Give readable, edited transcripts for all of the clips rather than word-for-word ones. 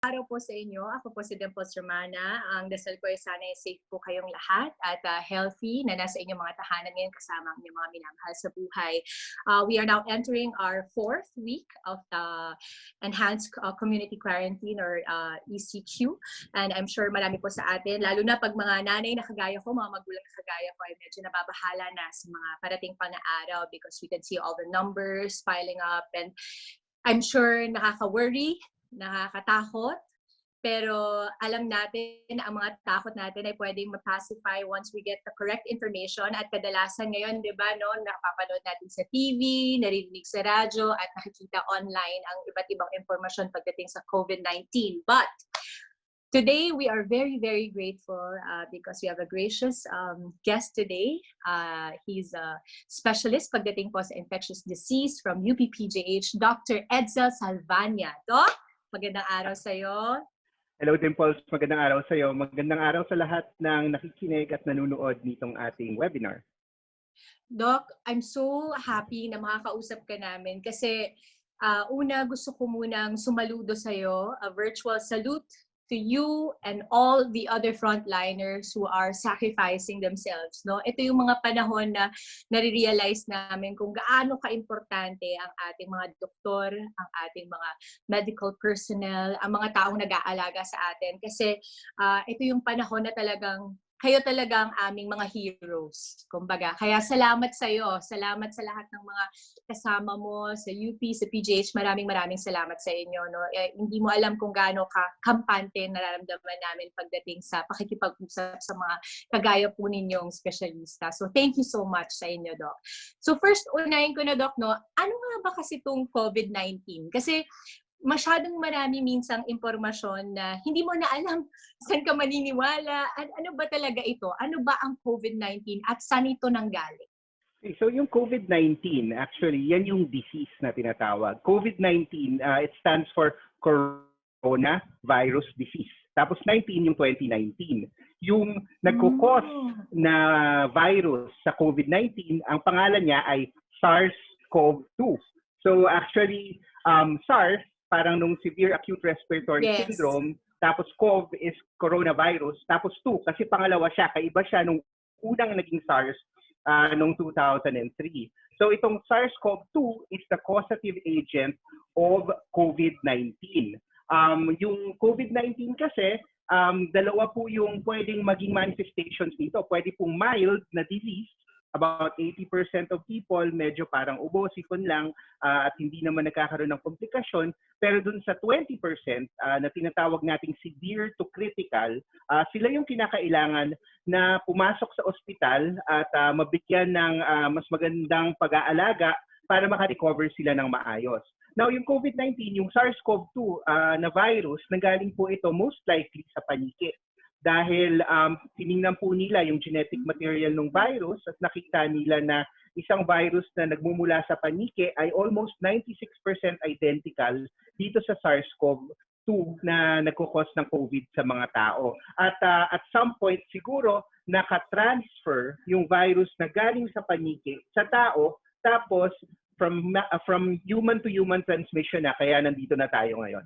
araw po sa inyo. Ako po si Dimples Romana. Ang dasal ko ay sana safe po kayong lahat at healthy na nasa inyong mga tahanan ngayon kasama ang inyong mga minamahal sa buhay. We are now entering our 4th week of the Enhanced Community Quarantine or ECQ. And I'm sure marami po sa atin, lalo na pag mga nanay na kagaya ko, mga magulang na kagaya ko, ay medyo nababahala na sa mga parating pa na araw because we can see all the numbers piling up and I'm sure nakaka-worry, nakakatakot, pero alam natin ang mga takot natin ay pwedeng ma-pacify once we get the correct information at kadalasan ngayon, di ba, no, napapanood natin sa TV, naririnig sa radyo at nakikita online ang iba't ibang impormasyon pagdating sa COVID-19. But today, we are very, very grateful because we have a gracious guest today. He's a specialist pagdating po sa infectious disease from UP-PGH, Dr. Edsel Salvana. Doc, magandang araw sa iyo. Hello, Dimples. Magandang araw sa iyo. Magandang araw sa lahat ng nakikinig at nanonood nitong ating webinar. Doc, I'm so happy na makakausap ka namin kasi una gusto ko munang sumaludo sa iyo, a virtual salute to you and all the other frontliners who are sacrificing themselves. No? Ito yung mga panahon na nare-realize namin kung gaano ka-importante ang ating mga doktor, ang ating mga medical personnel, ang mga taong nag-aalaga sa atin. Kasi ito yung panahon na talagang kayo talaga ang aming mga heroes. Kumbaga, kaya salamat sa iyo. Salamat sa lahat ng mga kasama mo sa UP, sa PGH. Maraming salamat sa inyo. No? Hindi mo alam kung gaano kampante nararamdaman namin pagdating sa pakikipag-usap sa mga kagaya po ninyong espesyalista. So thank you so much sa inyo, Doc. So first, unahin ko na, Doc, no? Ano nga ba kasi itong COVID-19? Kasi masyadong marami minsang impormasyon na hindi mo na alam saan ka maniniwala. Ano ba talaga ito? Ano ba ang COVID-19 at saan ito nanggaling? So yung COVID-19, actually, yan yung disease na tinatawag. COVID-19, it stands for Coronavirus Disease. Tapos 19 yung 2019. Yung nagkukos na virus sa COVID-19, ang pangalan niya ay SARS-CoV-2. So actually, SARS, parang nung severe acute respiratory syndrome, tapos CoV is coronavirus, tapos 2, kasi pangalawa siya, kaiba siya nung unang naging SARS noong 2003. So itong SARS-CoV-2 is the causative agent of COVID-19. Yung COVID-19 kasi, dalawa po yung pwedeng maging manifestations nito. Pwede pong mild na disease, about 80% of people medyo parang ubo, sipon lang at hindi naman nagkakaroon ng komplikasyon. Pero dun sa 20% na tinatawag nating severe to critical, sila yung kinakailangan na pumasok sa ospital at mabigyan ng mas magandang pag-aalaga para makarecover sila ng maayos. Now, yung COVID-19, yung SARS-CoV-2 na virus, nanggaling po ito most likely sa paniki. Dahil tiningnan po nila yung genetic material ng virus at nakita nila na isang virus na nagmumula sa paniki ay almost 96% identical dito sa SARS-CoV-2 na nagkukos ng COVID sa mga tao. At at some point siguro nakatransfer yung virus na galing sa paniki sa tao, tapos from human to human transmission na, kaya nandito na tayo ngayon.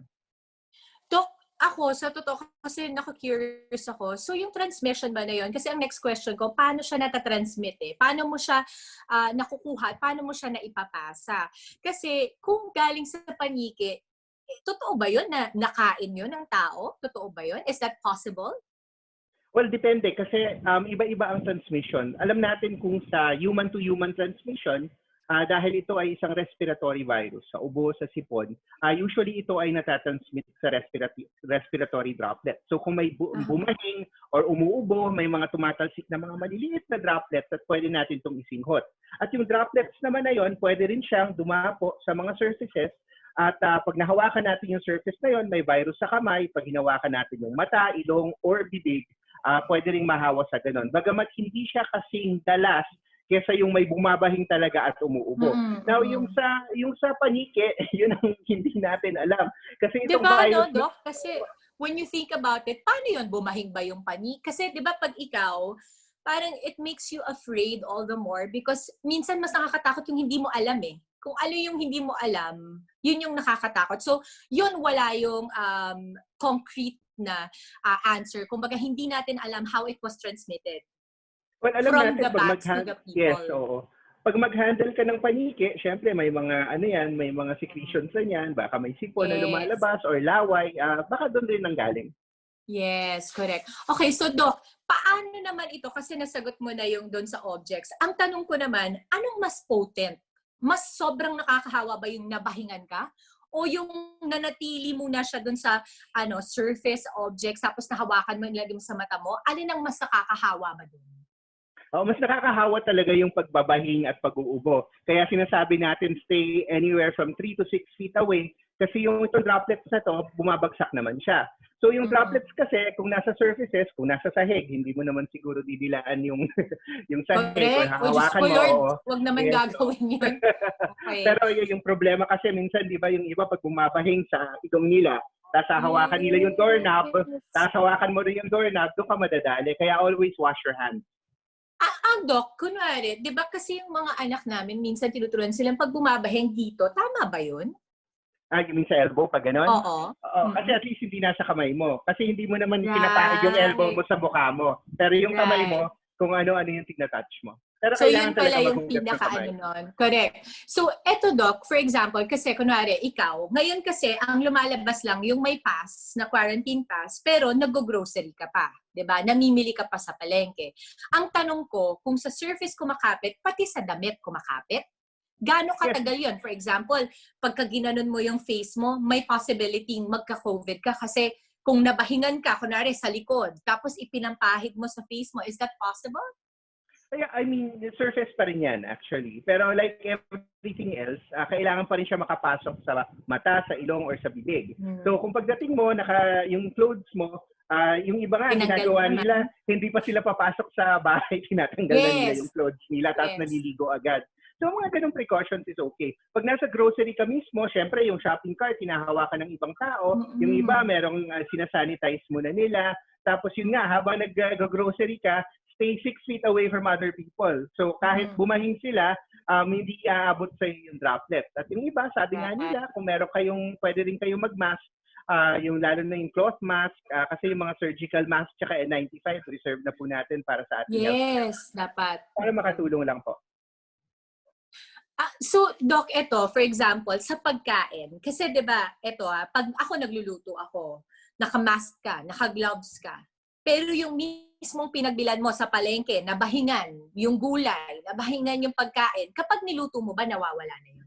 Ako, sa totoo, kasi naku-curious ako. So, yung transmission ba na yun? Kasi ang next question ko, paano siya natatransmit eh? Paano mo siya nakukuha? Paano mo siya naipapasa? Kasi kung galing sa paniki, totoo ba yun na nakain yun ng tao? Totoo ba yun? Is that possible? Well, depende kasi iba-iba ang transmission. Alam natin kung sa human-to-human transmission, dahil ito ay isang respiratory virus, sa ubo, sa sipon, usually ito ay natatransmit sa respiratory droplet. So kung may bumahing or umuubo, may mga tumatalsik na mga maliliit na droplets at pwede natin itong isinghot. At yung droplets naman na yon, pwede rin siyang dumapo sa mga surfaces at pag nahawakan natin yung surface na yon, may virus sa kamay. Pag hinawakan natin yung mata, ilong, or bibig, pwede rin mahawa sa ganon. Bagamat hindi siya kasing dalas kesa yung may bumabahing talaga at umuubo. Now, yung sa paniki, yun ang hindi natin alam. Kasi itong virus... Diba, no, Doc? Kasi when you think about it, paano yun? Bumahing ba yung paniki? Kasi di ba pag ikaw, parang it makes you afraid all the more because minsan mas nakakatakot yung hindi mo alam eh. Kung ano yung hindi mo alam, Yun yung nakakatakot. So, yun wala yung concrete na answer. Kumbaga, hindi natin alam how it was transmitted Well, alam from natin the pag bats to the yes, people. oo. Pag mag-handle ka ng paniki, syempre may mga ano yan, may mga secretions na yan, baka may sipon na Yes. lumalabas or laway, baka doon din nanggaling. Yes, correct. Okay, so Doc, paano naman ito? Kasi nasagot mo na yung doon sa objects. Ang tanong ko naman, anong mas potent? Mas sobrang nakakahawa ba yung nabahingan ka? O yung nanatili muna siya doon sa surface objects tapos nahawakan mo, nilagay mo sa mata mo? Alin ang mas nakakahawa ba doon? Oh, mas nakakahawa talaga yung pagbabahing at pag-uubo. Kaya sinasabi natin stay anywhere from 3 to 6 feet away kasi yung itong droplets na to, bumabagsak naman siya. So yung droplets kasi, kung nasa surfaces, kung nasa sahig, hindi mo naman siguro didilaan yung yung sahig or Correct. O Diyos hahawakan ko mo. Lord, Oo. wag naman Yes. gagawin yun. Okay. Pero yung problema kasi minsan, di ba, yung iba pag bumabahing sa ilong nila, tapos hahawakan nila yung doorknob, tapos hawakan mo rin yung doorknob, doon ka madadali. Kaya always wash your hands. Doc, kunwari, di ba kasi yung mga anak namin, minsan tinuturuan silang pag bumabaheng dito, tama ba yun? You mean sa elbow, pag gano'n? Oo. Oo, kasi at least hindi nasa kamay mo. Kasi hindi mo naman pinapahid yung Right. elbow mo sa mukha mo. Pero yung kamay mo, kung ano-ano yung tina-touch mo. Pero So, yun kailangan pala talaga yung maghugas ng kamay. nun. Correct. So, eto Doc, for example, kasi kunwari, ikaw, ngayon kasi, ang lumalabas lang yung may pass, na quarantine pass, pero nag-grocery ka pa. 'Di ba? Namimili ka pa sa palengke. Ang tanong ko, kung sa surface kumakapit, pati sa damit kumakapit? Gaano katagal yun? For example, pagka ginanon mo yung face mo, may possibility magka-COVID ka kasi kung nabahingan ka, kunwari sa likod, tapos ipinampahid mo sa face mo, is that possible? Kaya, I mean, surface pa rin yan, actually. Pero like everything else, kailangan pa rin siya makapasok sa mata, sa ilong, or sa bibig. So, kung pagdating mo, yung clothes mo, yung iba nga, Tinanggal ginagawa naman. nila, hindi pa sila papasok sa bahay, tinatanggal na nila yung clothes nila, tapos naliligo agad. So, mga ganong precautions is okay. Pag nasa grocery ka mismo, syempre, yung shopping cart, hinahawakan ng ibang tao. Yung iba, merong sinasanitize muna nila. Tapos yun nga, habang nag-grocery ka, stay 6 feet away from other people. So, kahit bumahing sila, hindi aabot sa yung droplet. At yung iba, sabi nga nila, kung meron kayong, pwede rin kayong mag-mask, yung lalo na yung cloth mask, kasi yung mga surgical mask tsaka N95, reserve na po natin para sa ating health. Yes, dapat. Para makatulong lang po. So, Doc, ito, for example, sa pagkain, kasi 'di ba, ito pag ako nagluluto ako, naka-mask ka, naka-gloves ka, pero yung mismong pinagbilan mo sa palengke, nabahingan yung gulay, nabahingan yung pagkain, kapag niluto mo ba, nawawala na yun?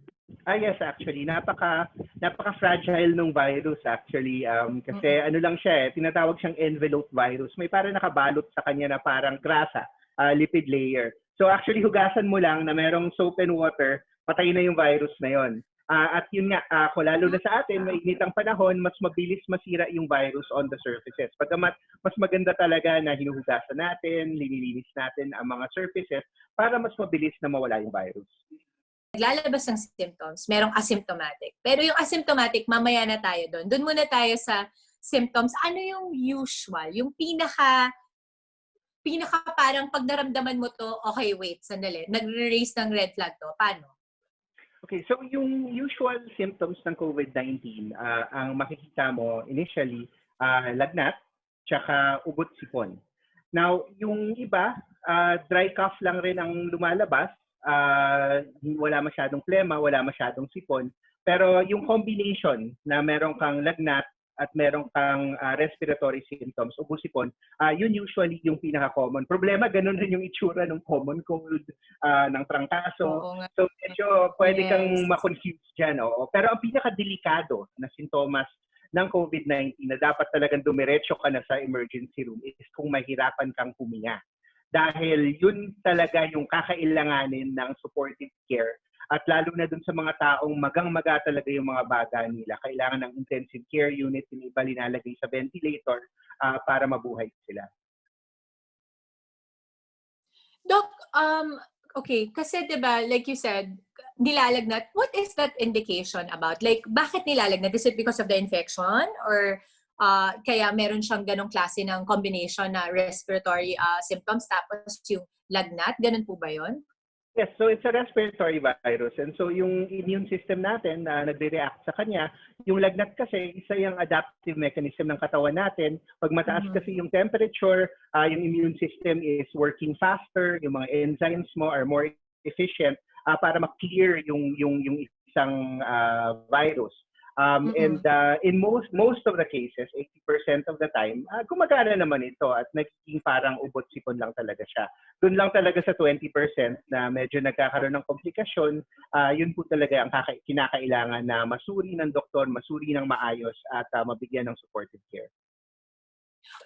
Yes, actually. Napaka-fragile ng virus, actually. Kasi ano lang siya, tinatawag siyang envelope virus. May parang nakabalot sa kanya na parang grasa, lipid layer. So actually, hugasan mo lang na merong soap and water, patay na yung virus na yon. At yun nga, lalo na sa atin, mainit ang panahon, mas mabilis masira yung virus on the surfaces. Pagkamat, mas maganda talaga na hinuhugasan natin, linilinis natin ang mga surfaces para mas mabilis na mawala yung virus. Naglalabas ng symptoms, merong asymptomatic. Pero yung asymptomatic, mamaya na tayo doon. Doon muna tayo sa symptoms. Ano yung usual? Yung pinaka parang pag naramdaman mo to, okay, wait, sandali. Nagre-raise ng red flag to. Paano? Okay, so yung usual symptoms ng COVID-19, ang makikita mo initially, lagnat, tsaka ugot sipon. Now, yung iba, dry cough lang rin ang lumalabas, wala masyadong plema, wala masyadong sipon. Pero yung combination na meron kang lagnat at meron kang respiratory symptoms, ubo sipon, yun usually yung pinaka-common. Problema, ganun rin yung itsura ng common cold, ng trangkaso. So, medyo pwede kang ma-confuse dyan. Oo. Pero ang pinaka-delikado na sintomas ng COVID-19 na dapat talagang dumiretso ka na sa emergency room is kung mahirapan kang huminga. Dahil yun talaga yung kakailanganin ng supportive care. At lalo na dun sa mga taong magang-maga talaga yung mga baga nila. Kailangan ng intensive care unit, yung iba linalagay sa ventilator para mabuhay sila. Doc, okay, kasi 'di ba, like you said, nilalagnat. What is that indication about? Like, bakit nilalagnat? Is it because of the infection? Or kaya meron siyang ganong klase ng combination na respiratory symptoms tapos yung lagnat? Ganun po ba yun? Yes, so it's a respiratory virus. And so yung immune system natin na nagre-react sa kanya, yung lagnat kasi, isa yung adaptive mechanism ng katawan natin. Pag mataas kasi yung temperature, yung immune system is working faster, yung mga enzymes mo are more efficient para ma-clear yung isang virus. And in most of the cases, 80% of the time, gumagana naman ito at nagiging parang ubot-sipon lang talaga siya. Doon lang talaga sa 20% na medyo nagkakaroon ng komplikasyon, yun po talaga ang kinakailangan na masuri ng doktor, masuri ng maayos at mabigyan ng supportive care.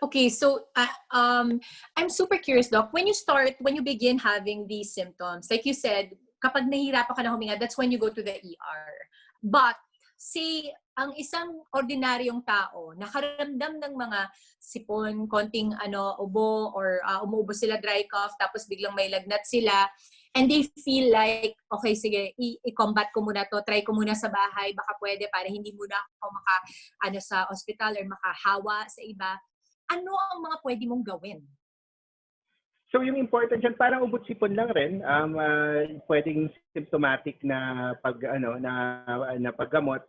Okay, so I'm super curious, Doc. When you begin having these symptoms, like you said, kapag nahihirapan ka na huminga, that's when you go to the ER. But say, ang isang ordinaryong tao, nakaramdam ng mga sipon, konting ubo, or umuubo sila, dry cough, tapos biglang may lagnat sila, and they feel like, okay, sige, i-combat ko muna to, try ko muna sa bahay, baka pwede, para hindi muna ako sa ospital or makahawa sa iba. Ano ang mga pwede mong gawin? So yung important dyan, parang ubot-sipon lang rin, pwedeng symptomatic na na paggamot,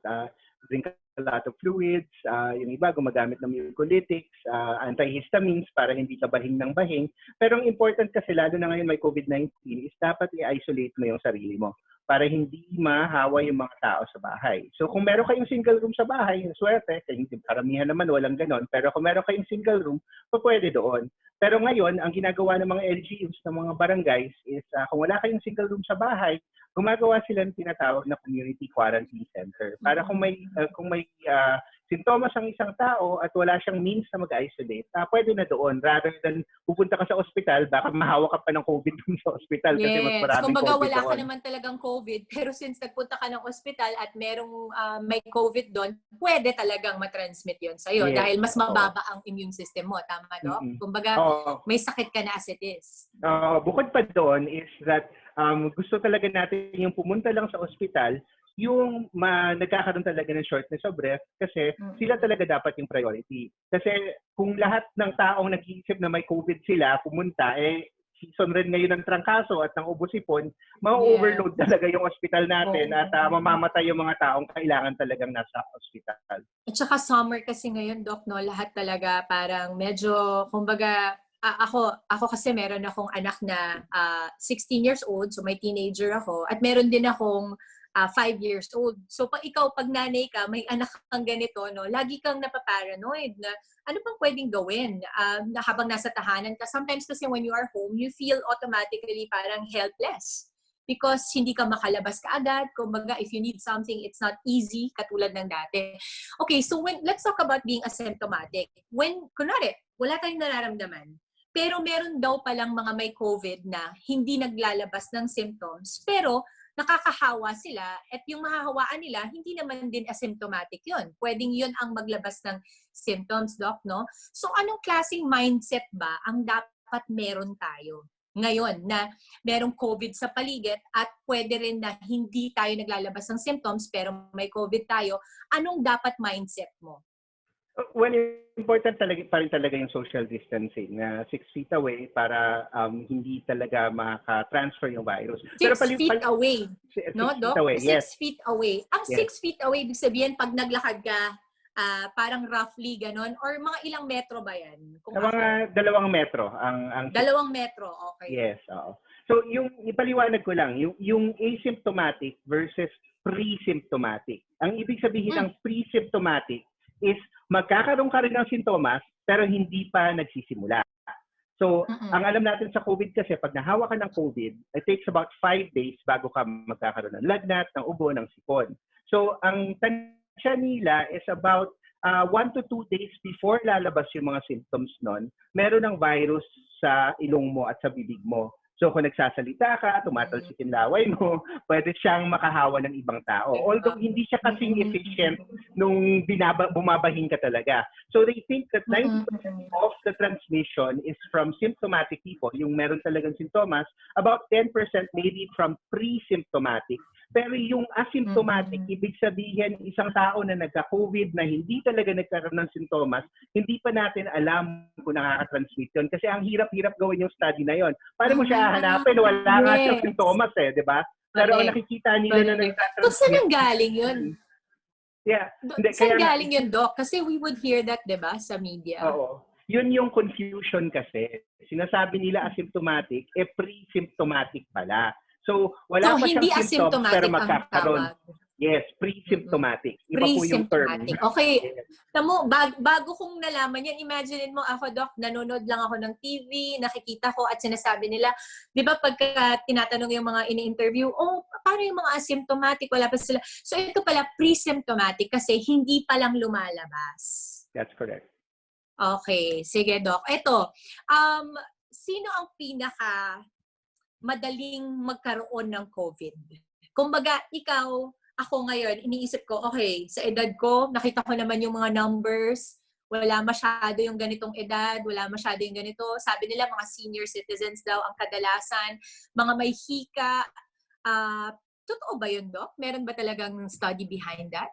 drink a lot of fluids, yung iba gumagamit ng mucolytics, antihistamines para hindi ka bahing ng bahing. Pero ang important kasi, lalo na ngayon may COVID-19, is dapat i-isolate mo yung sarili mo para hindi mahawa yung mga tao sa bahay. So kung meron kayong single room sa bahay, swerte, karamihan naman walang ganon, pero kung meron kayong single room, pwede doon. Pero ngayon, ang ginagawa ng mga LGUs, ng mga barangays, is kung wala kayong single room sa bahay, gumagawa sila ng tinatawag na community quarantine center. Para kung may sintomas ang isang tao at wala siyang means na mag-isolate, pwede na doon. Rather than pupunta ka sa ospital, baka mahawa ka pa ng COVID dun sa ospital kasi mas maraming kumbaga, COVID wala doon. ka naman talagang COVID, pero since nagpunta ka ng ospital at merong may COVID doon, pwede talagang matransmit yon sa'yo dahil mas mababa ang immune system mo. Tama, Doc? Kumbaga, may sakit ka na as it is. Bukod pa doon is that gusto talaga natin yung pumunta lang sa ospital, yung nagkakaroon talaga ng shortness of breath kasi sila talaga dapat yung priority. Kasi kung lahat ng taong nag-iisip na may COVID sila, pumunta, season rin ngayon ng trangkaso at ng ubo-sipon, ma-overload talaga yung ospital natin at mamamatay yung mga taong kailangan talagang nasa ospital. At saka summer kasi ngayon, Doc, no? Lahat talaga parang medyo, kumbaga, ako kasi meron akong anak na 16 years old, so may teenager ako, at meron din akong 5 years old. So pag nanay ka, may anak kang ganito, no, lagi kang napaparanoid na ano pang pwedeng gawin na habang nasa tahanan ka. Sometimes kasi when you are home, you feel automatically parang helpless because hindi ka makalabas kaagad. Kumbaga, if you need something, it's not easy katulad ng dati. Okay, so let's talk about being asymptomatic. When, kunwari, wala tayong nararamdaman, pero meron daw palang mga may COVID na hindi naglalabas ng symptoms, pero nakakahawa sila at yung mahahawaan nila, hindi naman din asymptomatic yun. Pwedeng yun ang maglabas ng symptoms, Doc, no? So, anong klaseng mindset ba ang dapat meron tayo ngayon na merong COVID sa paligid at pwede rin na hindi tayo naglalabas ng symptoms pero may COVID tayo? Anong dapat mindset mo? Well, important pa rin talaga yung social distancing na 6 feet away para hindi talaga maka-transfer yung virus. 6 feet away, no, Doc? 6 feet away. Ang 6 feet away, ibig sabihin, pag naglakad ka, parang roughly ganon, or mga ilang metro ba yan? Mga 2 metro. 2 metro, okay. Yes, oo. So, yung ipaliwanag ko lang, yung asymptomatic versus pre-symptomatic. Ang ibig sabihin ng pre-symptomatic is magkakaroon ka rin ng sintomas pero hindi pa nagsisimula. So, ang alam natin sa COVID kasi, pag nahawa ka ng COVID, it takes about 5 days bago ka magkakaroon ng lagnat, ng ubo, ng sipon. So, ang tansya nila is about 1 to 2 days before lalabas yung mga symptoms nun, meron ng virus sa ilong mo at sa bibig mo. So kung nagsasalita ka, tumatalsik yung laway mo, pwede siyang makahawa ng ibang tao. Although hindi siya kasing efficient nung bumabahing ka talaga. So they think that 90% of the transmission is from symptomatic people, yung meron talagang sintomas, about 10% maybe from pre-symptomatic. Pero yung asymptomatic, ibig sabihin isang tao na nagka-COVID na hindi talaga nagkaroon ng sintomas, hindi pa natin alam kung nakaka-transmit yun. Kasi ang hirap-hirap gawin yung study na yon. Paano mo siya hahanapin? Wala nga siyang sintomas di ba? Pero ang nakikita nila na nagka-transmit. So, saan ang galing yun? Yeah. Saan galing yun, Doc? Kasi we would hear that, di ba, sa media. Oo. Yun yung confusion kasi. Sinasabi nila asymptomatic, pre-symptomatic pala. So, wala pa siyang symptoms pero magkakaroon. Yes, pre-symptomatic. Iba po yung term. Okay. Yes. Tamo, bago kong nalaman yan, imagine mo ako, Doc, nanonood lang ako ng TV, nakikita ko at sinasabi nila, di ba pagka tinatanong yung mga ini-interview, paano yung mga asymptomatic? Wala pa sila. So, ito pala pre-symptomatic kasi hindi pa lang lumalabas. That's correct. Okay. Sige, Doc. Ito, sino ang pinaka madaling magkaroon ng COVID? Kumbaga, ako ngayon, iniisip ko, okay, sa edad ko, nakita ko naman yung mga numbers, wala masyado yung ganitong edad, wala masyado yung ganito. Sabi nila, mga senior citizens daw ang kadalasan, mga may hika. Totoo ba yun, Doc? Meron ba talagang study behind that?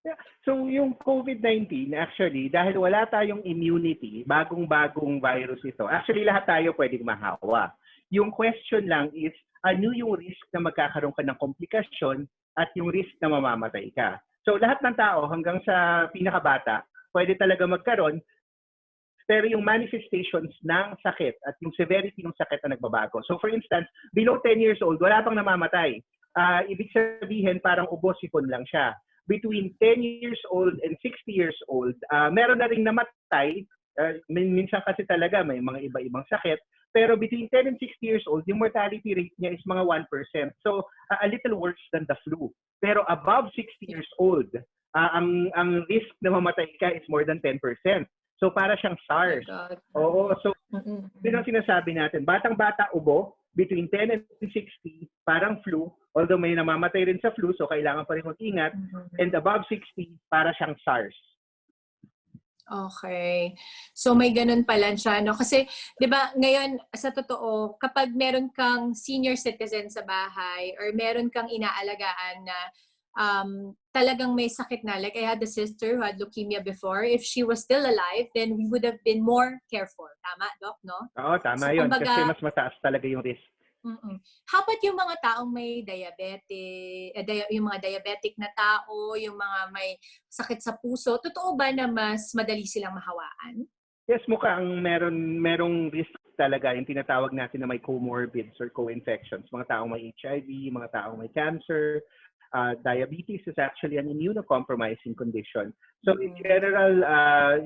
Yeah. So, yung COVID-19, actually, dahil wala tayong immunity, bagong-bagong virus ito, actually, lahat tayo pwedeng mahawa. Yung question lang is, ano yung risk na magkakaroon ka ng komplikasyon at yung risk na mamamatay ka? So, lahat ng tao, hanggang sa pinakabata, pwede talaga magkaroon, pero yung manifestations ng sakit at yung severity ng sakit na nagbabago. So, for instance, below 10 years old, wala pang namamatay. Ibig sabihin, parang ubo-sipon lang siya. Between 10 years old and 60 years old, meron na rin namatay. Minsan kasi talaga may mga iba-ibang sakit. Pero between 10 and 60 years old, yung mortality rate niya is mga 1%. So, a little worse than the flu. Pero above 60 years old, ang risk na mamatay ka is more than 10%. So, para siyang SARS. Oo. So, yun ang sinasabi natin. Batang-bata ubo, between 10 and 60, parang flu. Although may namamatay rin sa flu, so kailangan pa rin mag-ingat. And above 60, para siyang SARS. Okay. So may ganun pala siya, no? Kasi, di ba, ngayon, sa totoo, kapag meron kang senior citizen sa bahay or meron kang inaalagaan na talagang may sakit na, like I had a sister who had leukemia before, if she was still alive, then we would have been more careful. Tama, Doc, no? Oo, tama so, yun. Kumbaga, kasi mas mataas talaga yung risk. How about yung mga taong may diabetes, yung mga diabetic na tao, yung mga may sakit sa puso, totoo ba na mas madali silang mahawaan? Yes, mukhang merong risk talaga yung tinatawag natin na may comorbids or co-infections. Mga taong may HIV, mga taong may cancer. Diabetes is actually an immunocompromising condition. So in general,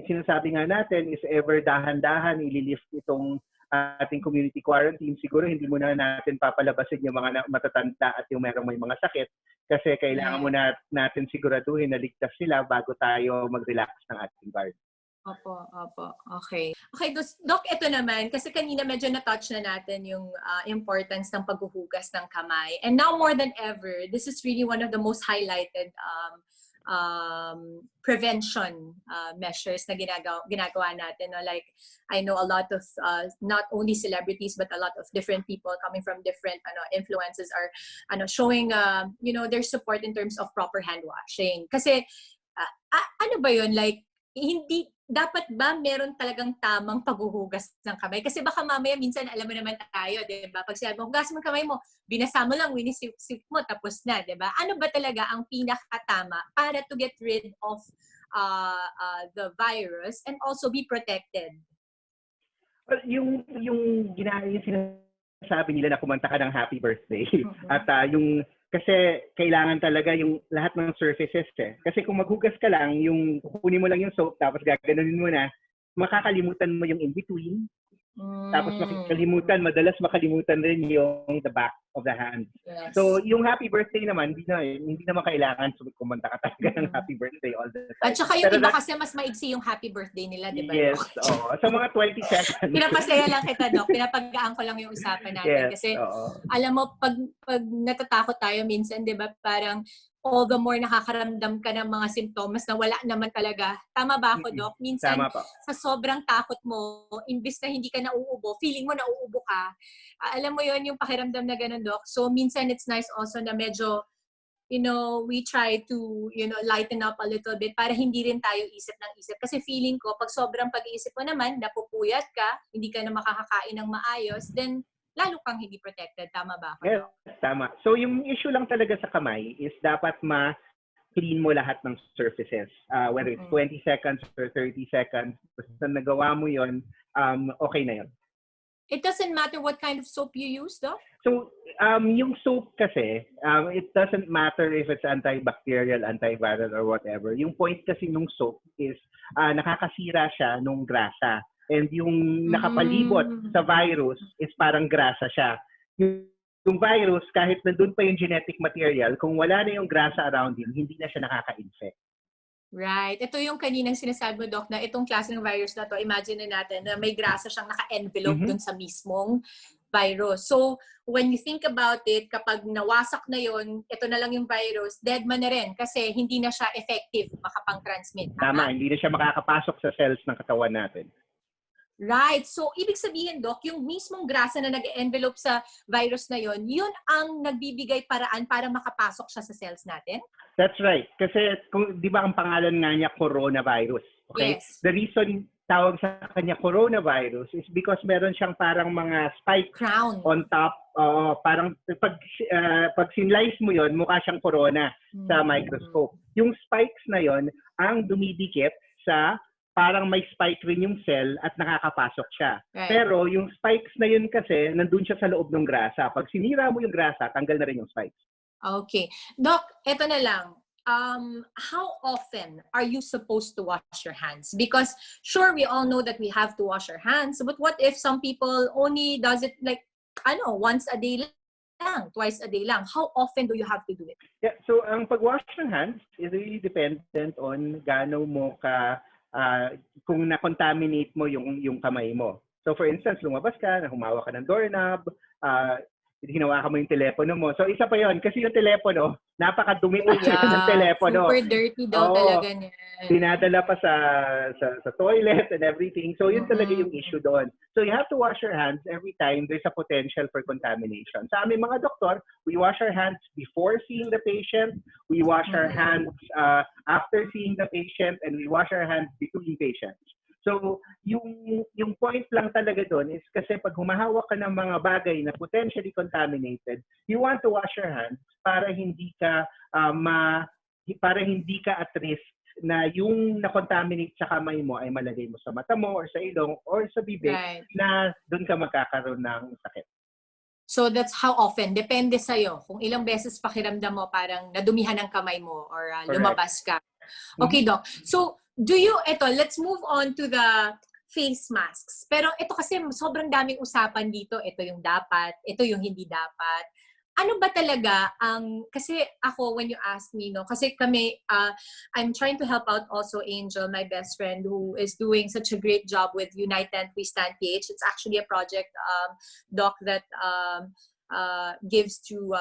sinasabi nga natin is ever dahan-dahan ililift itong ating community quarantine. Siguro hindi muna natin papalabasin yung mga matatanda at yung merong may mga sakit kasi kailangan muna natin siguraduhin na ligtas sila bago tayo mag-relax ng ating guard. Opo. Okay. Okay, Doc, ito naman, kasi kanina medyo na-touch na natin yung importance ng paghuhugas ng kamay. And now more than ever, this is really one of the most highlighted prevention measures na ginagawa natin. No? Like, I know a lot of, not only celebrities, but a lot of different people coming from different influences are showing their support in terms of proper hand washing. Kasi, ano ba yun? Like, hindi, dapat ba meron talagang tamang paghuhugas ng kamay? Kasi baka mamaya minsan, alam mo naman tayo, di ba? Pag sinabi mo, hugas mo kamay mo, binasa mo lang, winisip mo, tapos na, di ba? Ano ba talaga ang pinakatama para to get rid of the virus and also be protected? Well, yung sinasabi nila na kumanta ka ng happy birthday at yung kasi kailangan talaga yung lahat ng surfaces Kasi kung maghugas ka lang, yung kukunin mo lang yung soap tapos gaganunin mo na, makakalimutan mo yung in-between. Tapos madalas makalimutan rin yung the back of the hand. Yes. So, yung happy birthday naman, hindi naman kailangan kumanta ka talaga ng happy birthday all the time. At saka yung iba kasi mas maigsi yung happy birthday nila, di ba? Yes, so mga 20 seconds. Pinapasaya lang kita, Doc. Pinapagaan ko lang yung usapan natin. Yes, kasi, alam mo, pag natatakot tayo minsan, di ba, parang all the more nakakaramdam ka ng mga simptomas na wala naman talaga. Tama ba ako, Doc? Minsan, sa sobrang takot mo, imbis na hindi ka nauubo, feeling mo nauubo ka. Alam mo yon yung pakiramdam na ganun, Doc. So, minsan it's nice also na medyo we try to, lighten up a little bit para hindi rin tayo isip ng isip. Kasi feeling ko, pag sobrang pag-iisip mo naman, napupuyat ka, hindi ka na makakakain ng maayos, then lalo kang hindi protected. Tama ba ako? Yes, tama. So yung issue lang talaga sa kamay is dapat clean mo lahat ng surfaces. Whether it's 20 seconds or 30 seconds, basta nagawa mo yon, okay na yon. It doesn't matter what kind of soap you use, though? So, yung soap kasi, it doesn't matter if it's antibacterial, antiviral, or whatever. Yung point kasi ng soap is nakakasira siya nung grasa. And yung nakapalibot sa virus is parang grasa siya. Yung virus, kahit nandun pa yung genetic material, kung wala na yung grasa around him, hindi na siya nakaka-infect. Right. Ito yung kaninang sinasabi mo, Doc, na itong klase ng virus na to, imagine na natin na may grasa siyang naka-envelope dun sa mismong virus. So, when you think about it, kapag nawasak na yon, ito na lang yung virus, dead man na rin kasi hindi na siya effective makapang-transmit. Tama, hindi na siya makakapasok sa cells ng katawan natin. Right. So, ibig sabihin, Doc, yung mismong grasa na nag-envelope sa virus na yon, yun ang nagbibigay paraan para makapasok siya sa cells natin? That's right. Kasi, di ba ang pangalan nga niya coronavirus? Okay? Yes. The reason tawag sa kanya coronavirus is because meron siyang parang mga spikes crown on top. Parang pag sinlice mo yon, mukha siyang corona sa microscope. Yung spikes na yon ang dumidikit sa parang may spike rin yung cell at nakakapasok siya. Right. Pero yung spikes na yun kasi, nandun siya sa loob ng grasa. Pag sinira mo yung grasa, tanggal na rin yung spikes. Okay. Doc, eto na lang. How often are you supposed to wash your hands? Because sure, we all know that we have to wash our hands. But what if some people only does it like, once a day lang, twice a day lang? How often do you have to do it? Yeah, so ang pag-wash ng hands is really dependent on gaano mo kung na-contaminate mo yung kamay mo. So for instance, lumabas ka, humawak ka ng doorknob, hinawakan mo yung telepono mo. So isa pa yon kasi yung telepono, napakadumi ng telepono. Super dirty daw talaga niya. Dinadala pa sa toilet and everything. So yun talaga yung issue doon. So you have to wash your hands every time there's a potential for contamination. Sa aming mga doktor, we wash our hands before seeing the patient, we wash our hands after seeing the patient, and we wash our hands between patients. So, yung point lang talaga doon is kasi pag humahawak ka ng mga bagay na potentially contaminated, you want to wash your hands para hindi ka at risk na yung na-contaminate sa kamay mo ay malagay mo sa mata mo or sa ilong or sa bibig na doon ka magkakaroon ng sakit. So that's how often? Depende sa'yo. Kung ilang beses pakiramdam mo parang nadumihan ng kamay mo or lumabas ka. Okay, Doc. So, let's move on to the face masks. Pero ito kasi sobrang daming usapan dito. Ito yung dapat, ito yung hindi dapat. Ano ba talaga kasi ako, when you ask me, kasi kami, I'm trying to help out also Angel, my best friend, who is doing such a great job with United We Stand PH. It's actually a project, Doc, that gives to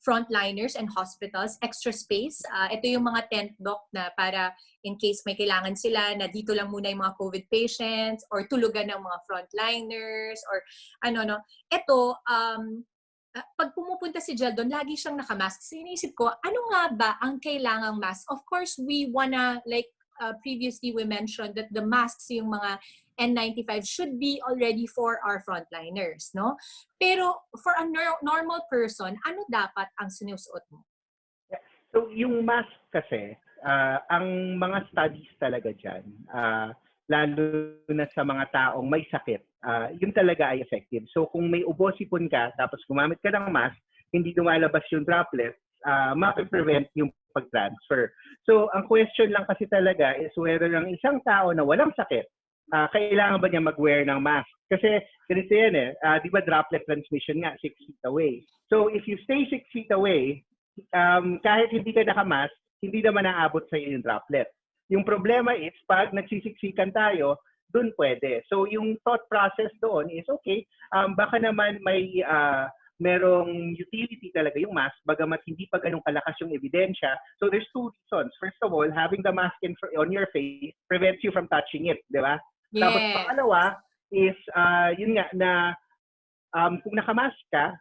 frontliners and hospitals extra space. Ito yung mga tent, Doc, na para in case may kailangan sila na dito lang muna yung mga COVID patients or tulugan ng mga frontliners or Ito, pag pumupunta si Jel doon, lagi siyang nakamask. So, iniisip ko, ano nga ba ang kailangang mask? Of course, we wanna, like previously we mentioned that the masks, yung mga N95 should be already for our frontliners, no? Pero for a normal person, ano dapat ang sinusuot mo? Yeah. So, yung mask kasi, ang mga studies talaga dyan, lalo na sa mga taong may sakit, yun talaga ay effective. So kung may ubo-sipon ka, tapos gumamit ka ng mask, hindi lumalabas yung droplets, ma-prevent yung pag-transfer. So ang question lang kasi talaga is whether ang isang tao na walang sakit, kailangan ba niya mag-wear ng mask? Kasi ganito yan di ba droplet transmission nga, 6 feet away. So if you stay 6 feet away, kahit hindi ka nakamask, hindi naman naabot sa iyo yung droplet. Yung problema is, pag nagsisiksikan tayo, dun pwede. So, yung thought process doon is, okay, baka naman merong utility talaga yung mask, bagamat hindi pa ganun kalakas yung ebidensya. So, there's 2 reasons. First of all, having the mask on your face prevents you from touching it, di ba? Yes. Tapos, pangalawa is, yun nga, na kung nakamask ka,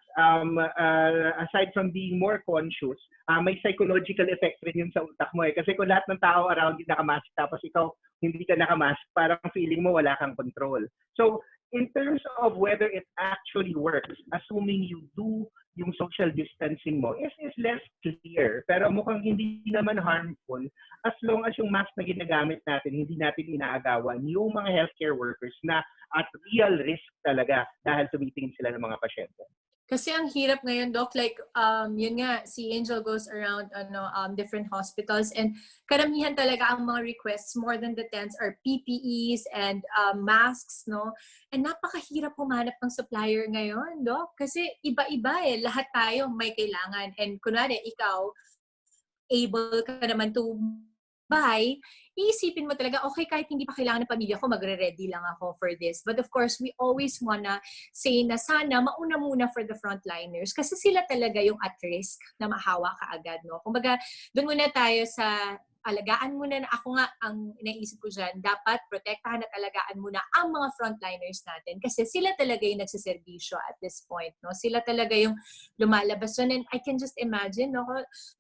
aside from being more conscious, may psychological effect rin yun sa utak mo eh. Kasi kung lahat ng tao around you nakamask tapos ikaw hindi ka nakamask, parang feeling mo wala kang control. So, in terms of whether it actually works, assuming you do yung social distancing mo, is less clear. Pero mukhang hindi naman harmful as long as yung mask na ginagamit natin, hindi natin inaagawan yung mga healthcare workers na at real risk talaga dahil tumitingin sila ng mga pasyente. Kasi ang hirap ngayon, Doc, like, yun nga, si Angel goes around different hospitals and karamihan talaga ang mga requests, more than the tens, are PPEs and masks, no? And napakahirap humanap ng supplier ngayon, Doc. Kasi iba-iba eh. Lahat tayo may kailangan. And kunwari, ikaw, able ka naman to buy, iisipin mo talaga, okay, kahit hindi pa kailangan ng pamilya ko, magre-ready lang ako for this. But of course, we always wanna say na sana mauna muna for the frontliners kasi sila talaga yung at risk na mahawa kaagad, no? Kumbaga, doon muna tayo sa alagaan muna na ako nga ang naisip ko dyan, dapat protektahan at alagaan muna ang mga frontliners natin kasi sila talaga yung nagsiservisyo at this point, no? Sila talaga yung lumalabas dyan. And I can just imagine, no?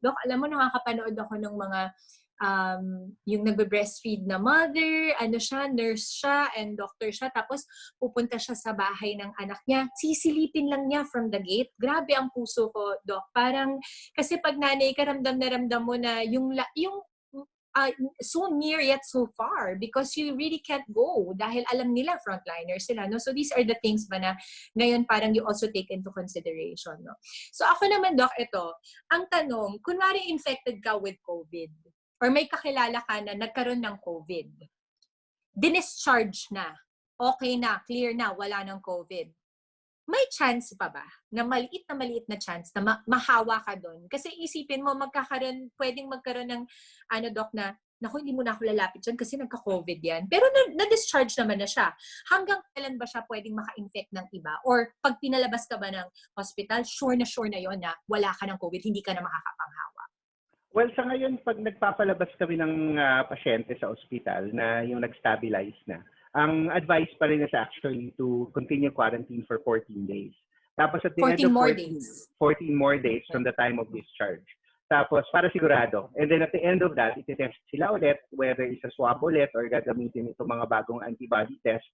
Dok, alam mo, nakakapanood ako ng mga yung nagbe-breastfeed na mother, nurse siya and doctor siya, tapos pupunta siya sa bahay ng anak niya, sisilipin lang niya from the gate. Grabe ang puso ko, Doc. Parang, kasi pag nanay ka, ramdam na ramdam mo na yung so near yet so far because you really can't go dahil alam nila frontliners sila, no? So these are the things ba na ngayon parang you also take into consideration, no? So ako naman, Doc, ito, ang tanong, kunwari infected ka with COVID, or may kakilala ka na nagkaroon ng COVID, dinischarge na, okay na, clear na, wala ng COVID, may chance pa ba na maliit na chance na mahawa ka doon? Kasi isipin mo, pwedeng magkaroon ng, Doc, na, naku, hindi mo na ako lalapit dyan kasi nagka-COVID yan. Pero na-discharge naman na siya. Hanggang kailan ba siya pwedeng maka-infect ng iba? Or pag pinalabas ka ba ng hospital, sure na yon na wala ka ng COVID, hindi ka na makakapanghawa? Well, sa ngayon, pag nagpapalabas kami ng pasyente sa ospital na yung nag-stabilize na, ang advice pa rin is actually to continue quarantine for 14 days. Tapos at the end of 14 more days from the time of discharge. Tapos, para sigurado. And then at the end of that, iti-test sila ulit, whether isa swab ulit or gagamitin itong mga bagong antibody tests.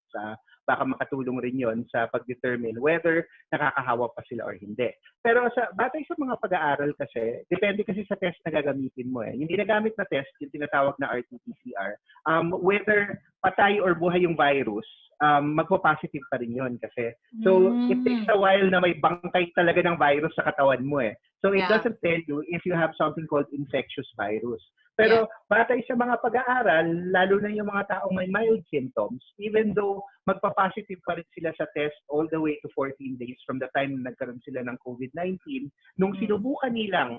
Baka makatulong rin yon sa pag-determine whether nakakahawa pa sila or hindi. Pero batay sa mga pag-aaral kasi, depende kasi sa test na gagamitin mo eh. Yung ginagamit na test, yung tinatawag na RT-PCR, whether patay or buhay yung virus, magpo-positive pa rin yun kasi. So, it takes a while na may bangkay talaga ng virus sa katawan mo eh. So, it doesn't tell you if you have something called infectious virus. Pero, batay sa mga pag-aaral, lalo na yung mga taong may mild symptoms, even though magpa-positive pa rin sila sa test all the way to 14 days from the time na nagkaroon sila ng COVID-19, nung sinubukan nilang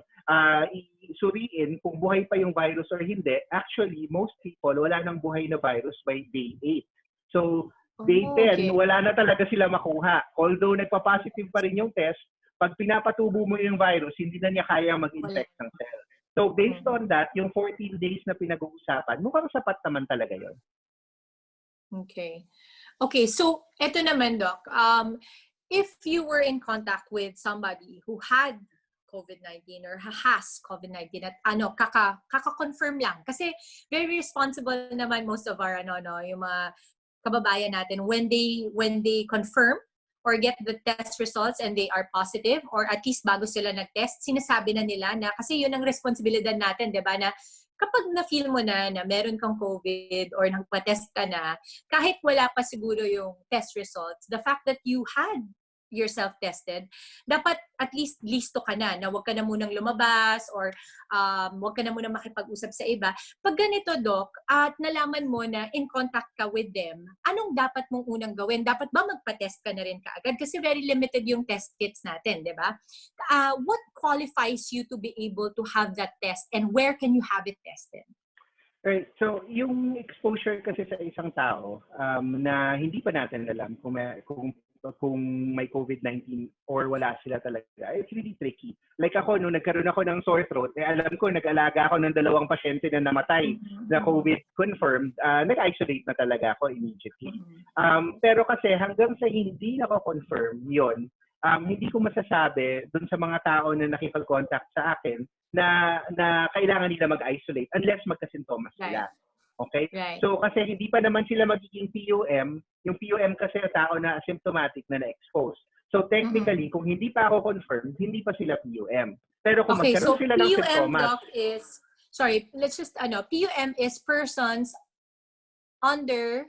isuriin kung buhay pa yung virus or hindi, actually, most people, wala nang buhay na virus by day 8. So, day 10, wala na talaga sila makuha. Although nagpa-positive pa rin yung test, pag pinapatubo mo yung virus, hindi na niya kaya mag-infect ng cell. So, based on that, yung 14 days na pinag-uusapan, mukhang sapat naman talaga yun. Okay. Okay, so, eto naman, Doc. If you were in contact with somebody who had COVID-19 or has COVID-19 at kaka-confirm lang. Kasi very responsible naman most of our yung mga kababayan natin when they confirm or get the test results and they are positive or at least bago sila nag-test, sinasabi na nila na kasi yun ang responsibilidad natin, 'di ba, na kapag na-feel mo na meron kang COVID or nagpa-test ka na, kahit wala pa siguro yung test results, the fact that you had yourself tested, dapat at least listo ka na huwag ka na munang lumabas or huwag ka na munang makipag-usap sa iba. Pag ganito, Doc, at nalaman mo na in contact ka with them, anong dapat mong unang gawin? Dapat ba magpa-test ka na rin kaagad? Kasi very limited yung test kits natin, di ba? What qualifies you to be able to have that test and where can you have it tested? Right. So, yung exposure kasi sa isang tao na hindi pa natin alam kung kung may COVID-19 or wala sila talaga. It's really tricky. Like ako, nung nagkaroon ako ng sore throat, alam ko, nag-alaga ako ng 2 pasyente na namatay na COVID confirmed, nag-isolate na talaga ako immediately. Pero kasi hanggang sa hindi nako-confirm yon, hindi ko masasabi dun sa mga tao na nakipag-contact sa akin na kailangan nila mag-isolate unless magkasintomas sila. Okay? Right. So kasi hindi pa naman sila magiging PUM. Yung PUM kasi tao na asymptomatic na na-expose. So technically, kung hindi pa ako confirmed, hindi pa sila PUM. Pero kung magkaroon sila ng sintomas... Doc, is, let's just, PUM is persons under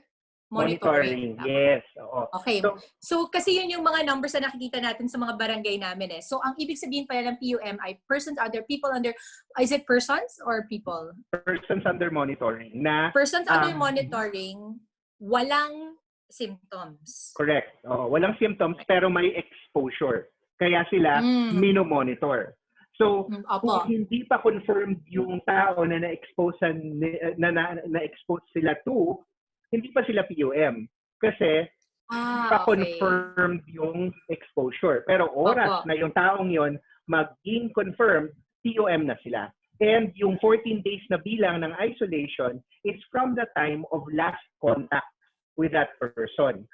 monitoring. Yes. Oo. Okay. So, kasi yun yung mga numbers na nakikita natin sa mga barangay namin eh. So, ang ibig sabihin pala ng PUM ay persons under, people under, is it persons or people? Persons under monitoring. Persons under monitoring, walang symptoms. Correct. Walang symptoms pero may exposure. Kaya sila minomonitor. So, kung hindi pa confirmed yung tao na na-expose sila to, hindi pa sila PUM. Kasi, pa-confirmed yung exposure. Pero oras na yung taong yon maging confirmed, PUM na sila. And yung 14 days na bilang ng isolation is from the time of last contact with that person.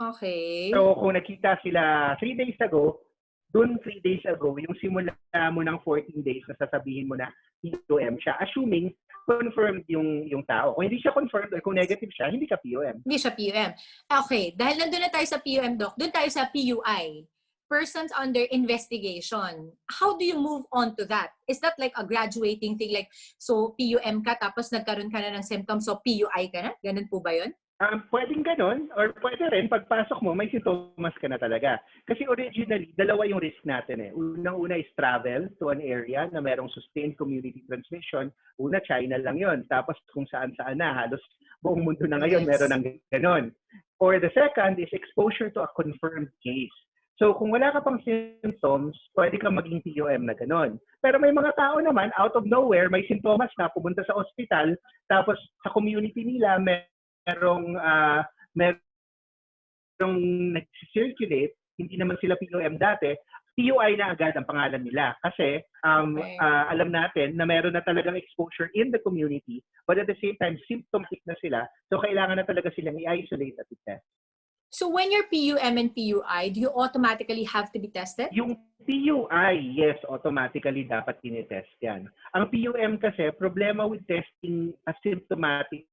Okay. So, kung nakita sila 3 days ago, dun 3 days ago, yung simula mo ng 14 days na sasabihin mo na PUM siya, assuming confirmed yung tao. Kung hindi siya confirmed or kung negative siya, hindi ka PUM. Hindi siya PUM. Okay, dahil nandun na tayo sa PUM, Doc, dun tayo sa PUI. Persons under investigation. How do you move on to that? Is that like a graduating thing? Like, so PUM ka, tapos nagkaroon ka na ng symptoms, so PUI ka na? Ganun po ba yun? Pwedeng ganun, or pwede rin, pagpasok mo, may sintomas ka na talaga. Kasi originally, 2 yung risk natin eh. Unang-una is travel to an area na merong sustained community transmission. Una, China lang yon. Tapos kung saan-saan na, halos buong mundo na ngayon meron ng ganun. Or the second is exposure to a confirmed case. So kung wala ka pang symptoms, pwede kang maging PUM na ganun. Pero may mga tao naman, out of nowhere, may sintomas na, pumunta sa ospital, tapos sa community nila, merong nag-circulate, hindi naman sila PUM dati, PUI na agad ang pangalan nila. Kasi alam natin na meron na talagang exposure in the community, but at the same time, symptomatic na sila. So kailangan na talaga silang i-isolate at i-test. So when you're PUM and PUI, do you automatically have to be tested? Yung PUI, yes, automatically dapat tinitest yan. Ang PUM kasi, problema with testing asymptomatic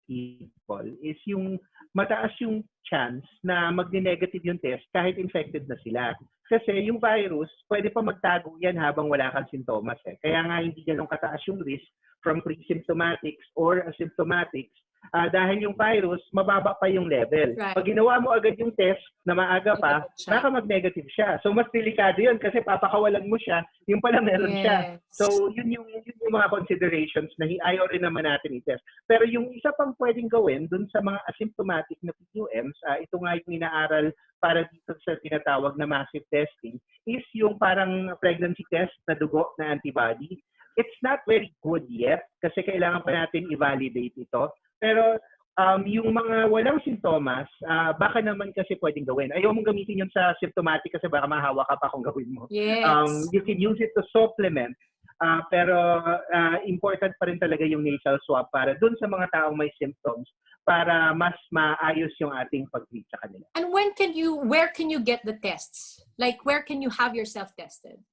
people is yung mataas yung chance na magne-negative yung test kahit infected na sila. Kasi yung virus, pwede pa magtago yan habang wala kang sintomas eh. Kaya nga hindi ganun kataas yung risk from pre-symptomatics or asymptomatics dahil yung virus, mababa pa yung level. Right. Pag ginawa mo agad yung test na maaga pa, baka mag-negative siya. So mas delikado yun kasi papakawalan mo siya, yung pala meron siya. So yun yung mga considerations na ayaw rin naman natin i-test. Pero yung isa pang pwedeng gawin dun sa mga asymptomatic na PUMs, ito nga yung inaaral para dito sa tinatawag na massive testing, is yung parang pregnancy test na dugo na antibody. It's not very good yet kasi kailangan pa natin i-validate ito. Pero yung mga walang sintomas, baka naman kasi pwedeng gawin. Ayaw mong gamitin yun sa symptomatic kasi baka mahawa ka pa kung gawin mo. Yes. You can use it to supplement. Pero important pa rin talaga yung nasal swab para dun sa mga taong may symptoms para mas maayos yung ating pag-treat sa kanila. And where can you get the tests? Like, where can you have yourself tested?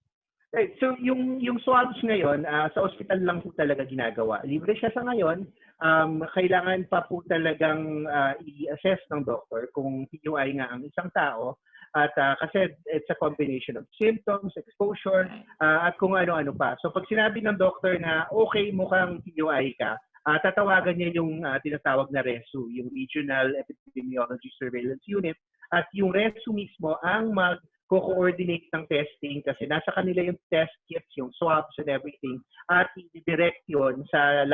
Right. So yung swabs ngayon, sa ospital lang po talaga ginagawa. Libre siya sa ngayon. Kailangan pa po talagang i-assess ng doktor kung PUI nga ang isang tao. At kasi it's a combination of symptoms, exposure, at kung ano-ano pa. So pag sinabi ng doktor na okay, mukhang PUI ka, tatawagan niya yung tinatawag na RESU, yung Regional Epidemiology Surveillance Unit. At yung RESU mismo ang co-coordinate ng testing kasi nasa kanila yung test kits, yung swabs and everything at i-direct yun sa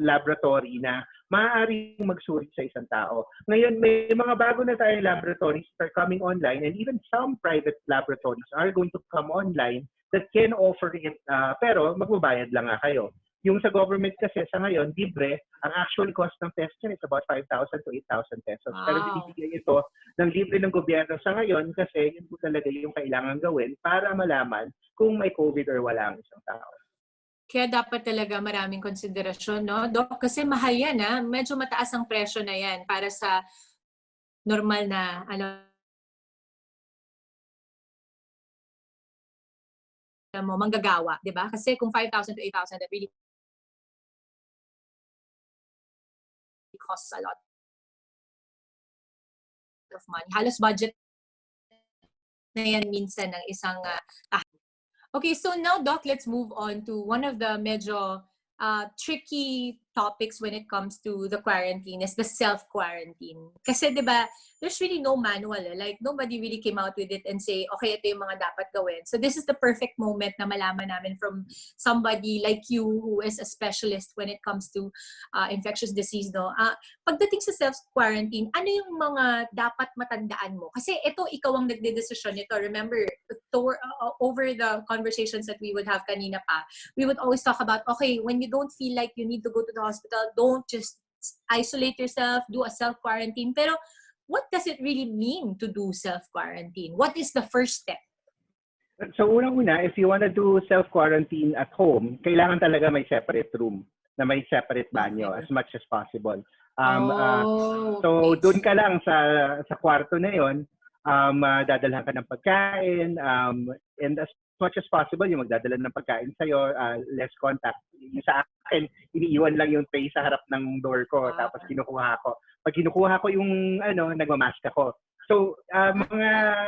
laboratory na maaaring magsuri sa isang tao. Ngayon, may mga bago na tayong laboratories that are coming online and even some private laboratories are going to come online that can offer it pero magbabayad lang nga kayo. Yung sa government kasi sa ngayon, libre, ang actual cost ng test niya is about 5,000 to 8,000 pesos. Pero Wow. binibigay ito ng libre ng gobyerno sa ngayon kasi yun po talaga yung kailangan gawin para malaman kung may COVID or wala ang isang tao. Kaya dapat talaga maraming konsiderasyon, no, Doc? Kasi mahal yan, ha? Medyo mataas ang presyo na yan para sa normal na, mo, manggagawa, di ba? Kasi kung 5,000 to 8,000, that really costs a lot of money. Halos budget na yan minsan ng isang Okay, so now, Doc, let's move on to one of the medyo tricky topics when it comes to the quarantine is the self-quarantine. Kasi, di ba, there's really no manual. Like, nobody really came out with it and say, okay, ito yung mga dapat gawin. So this is the perfect moment na malaman namin from somebody like you who is a specialist when it comes to infectious disease, no? Pagdating sa self-quarantine, ano yung mga dapat matandaan mo? Kasi ito, ikaw ang nagdedesisyon nito. Remember, over the conversations that we would have kanina pa, we would always talk about, okay, when you don't feel like you need to go to the hospital, don't just isolate yourself, do a self-quarantine. Pero what does it really mean to do self-quarantine? What is the first step? So unang-una, if you want to do self-quarantine at home, kailangan talaga may separate room na may separate banyo as much as possible. So doon ka lang sa kwarto na yon, dadalhan ka ng pagkain, and as much as possible, yung magdadala ng pagkain sa'yo, less contact. Yung sa akin, iniiwan lang yung tray sa harap ng door ko, tapos kinukuha ko. Pag kinukuha ko yung, nagmamask ako. So,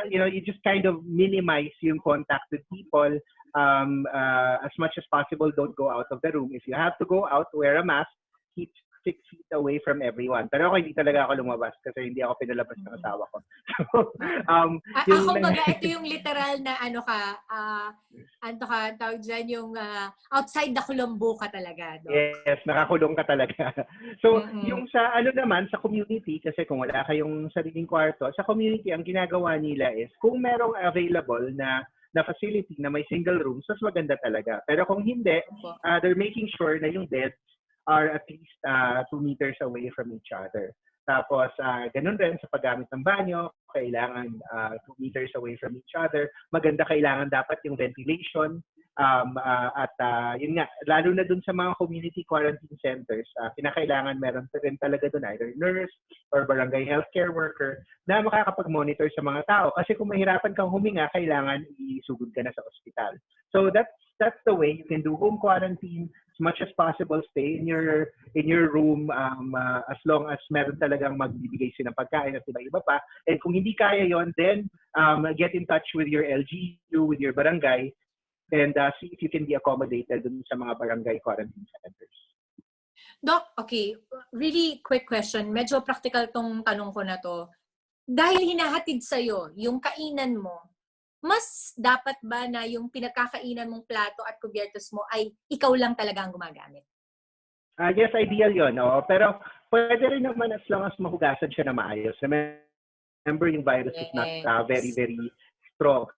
you just kind of minimize yung contact with people. As much as possible, don't go out of the room. If you have to go out, wear a mask, keep 6 feet away from everyone. Pero ako, hindi talaga ako lumabas kasi hindi ako pinalabas ng asawa ko. So, ito yung literal na tawag dyan, yung outside the kulumbo ka talaga. No? Yes, nakakulong ka talaga. So, yung sa naman, sa community, kasi kung wala kayong sariling kwarto, sa community, ang ginagawa nila is, kung merong available na facility na may single rooms, mas maganda talaga. Pero kung hindi, they're making sure na yung beds are at least 2 meters away from each other. Tapos, ganun rin sa paggamit ng banyo, kailangan 2 meters away from each other. Maganda, kailangan dapat yung ventilation. Yun nga, lalo na dun sa mga community quarantine centers, kinakailangan meron rin talaga dun either nurse or barangay healthcare worker na makakapag-monitor sa mga tao. Kasi kung mahirapan kang huminga, kailangan isugod ka na sa ospital. So that's the way you can do home quarantine. As much as possible, stay in your room as long as meron talagang magbibigay silang pagkain at iba-iba pa. And kung hindi kaya yon, then get in touch with your LGU, with your barangay, and see if you can be accommodated dun sa mga barangay quarantine centers. Doc, okay, really quick question. Medyo practical tong tanong ko na to. Dahil hinahatid sa'yo yung kainan mo, mas dapat ba na yung pinagkakainan mong plato at kubyertos mo ay ikaw lang talaga ang gumagamit? Yes, ideal yun. No? Pero pwede rin naman as long as mahugasan siya na maayos. Remember, yung virus is not very, very strong.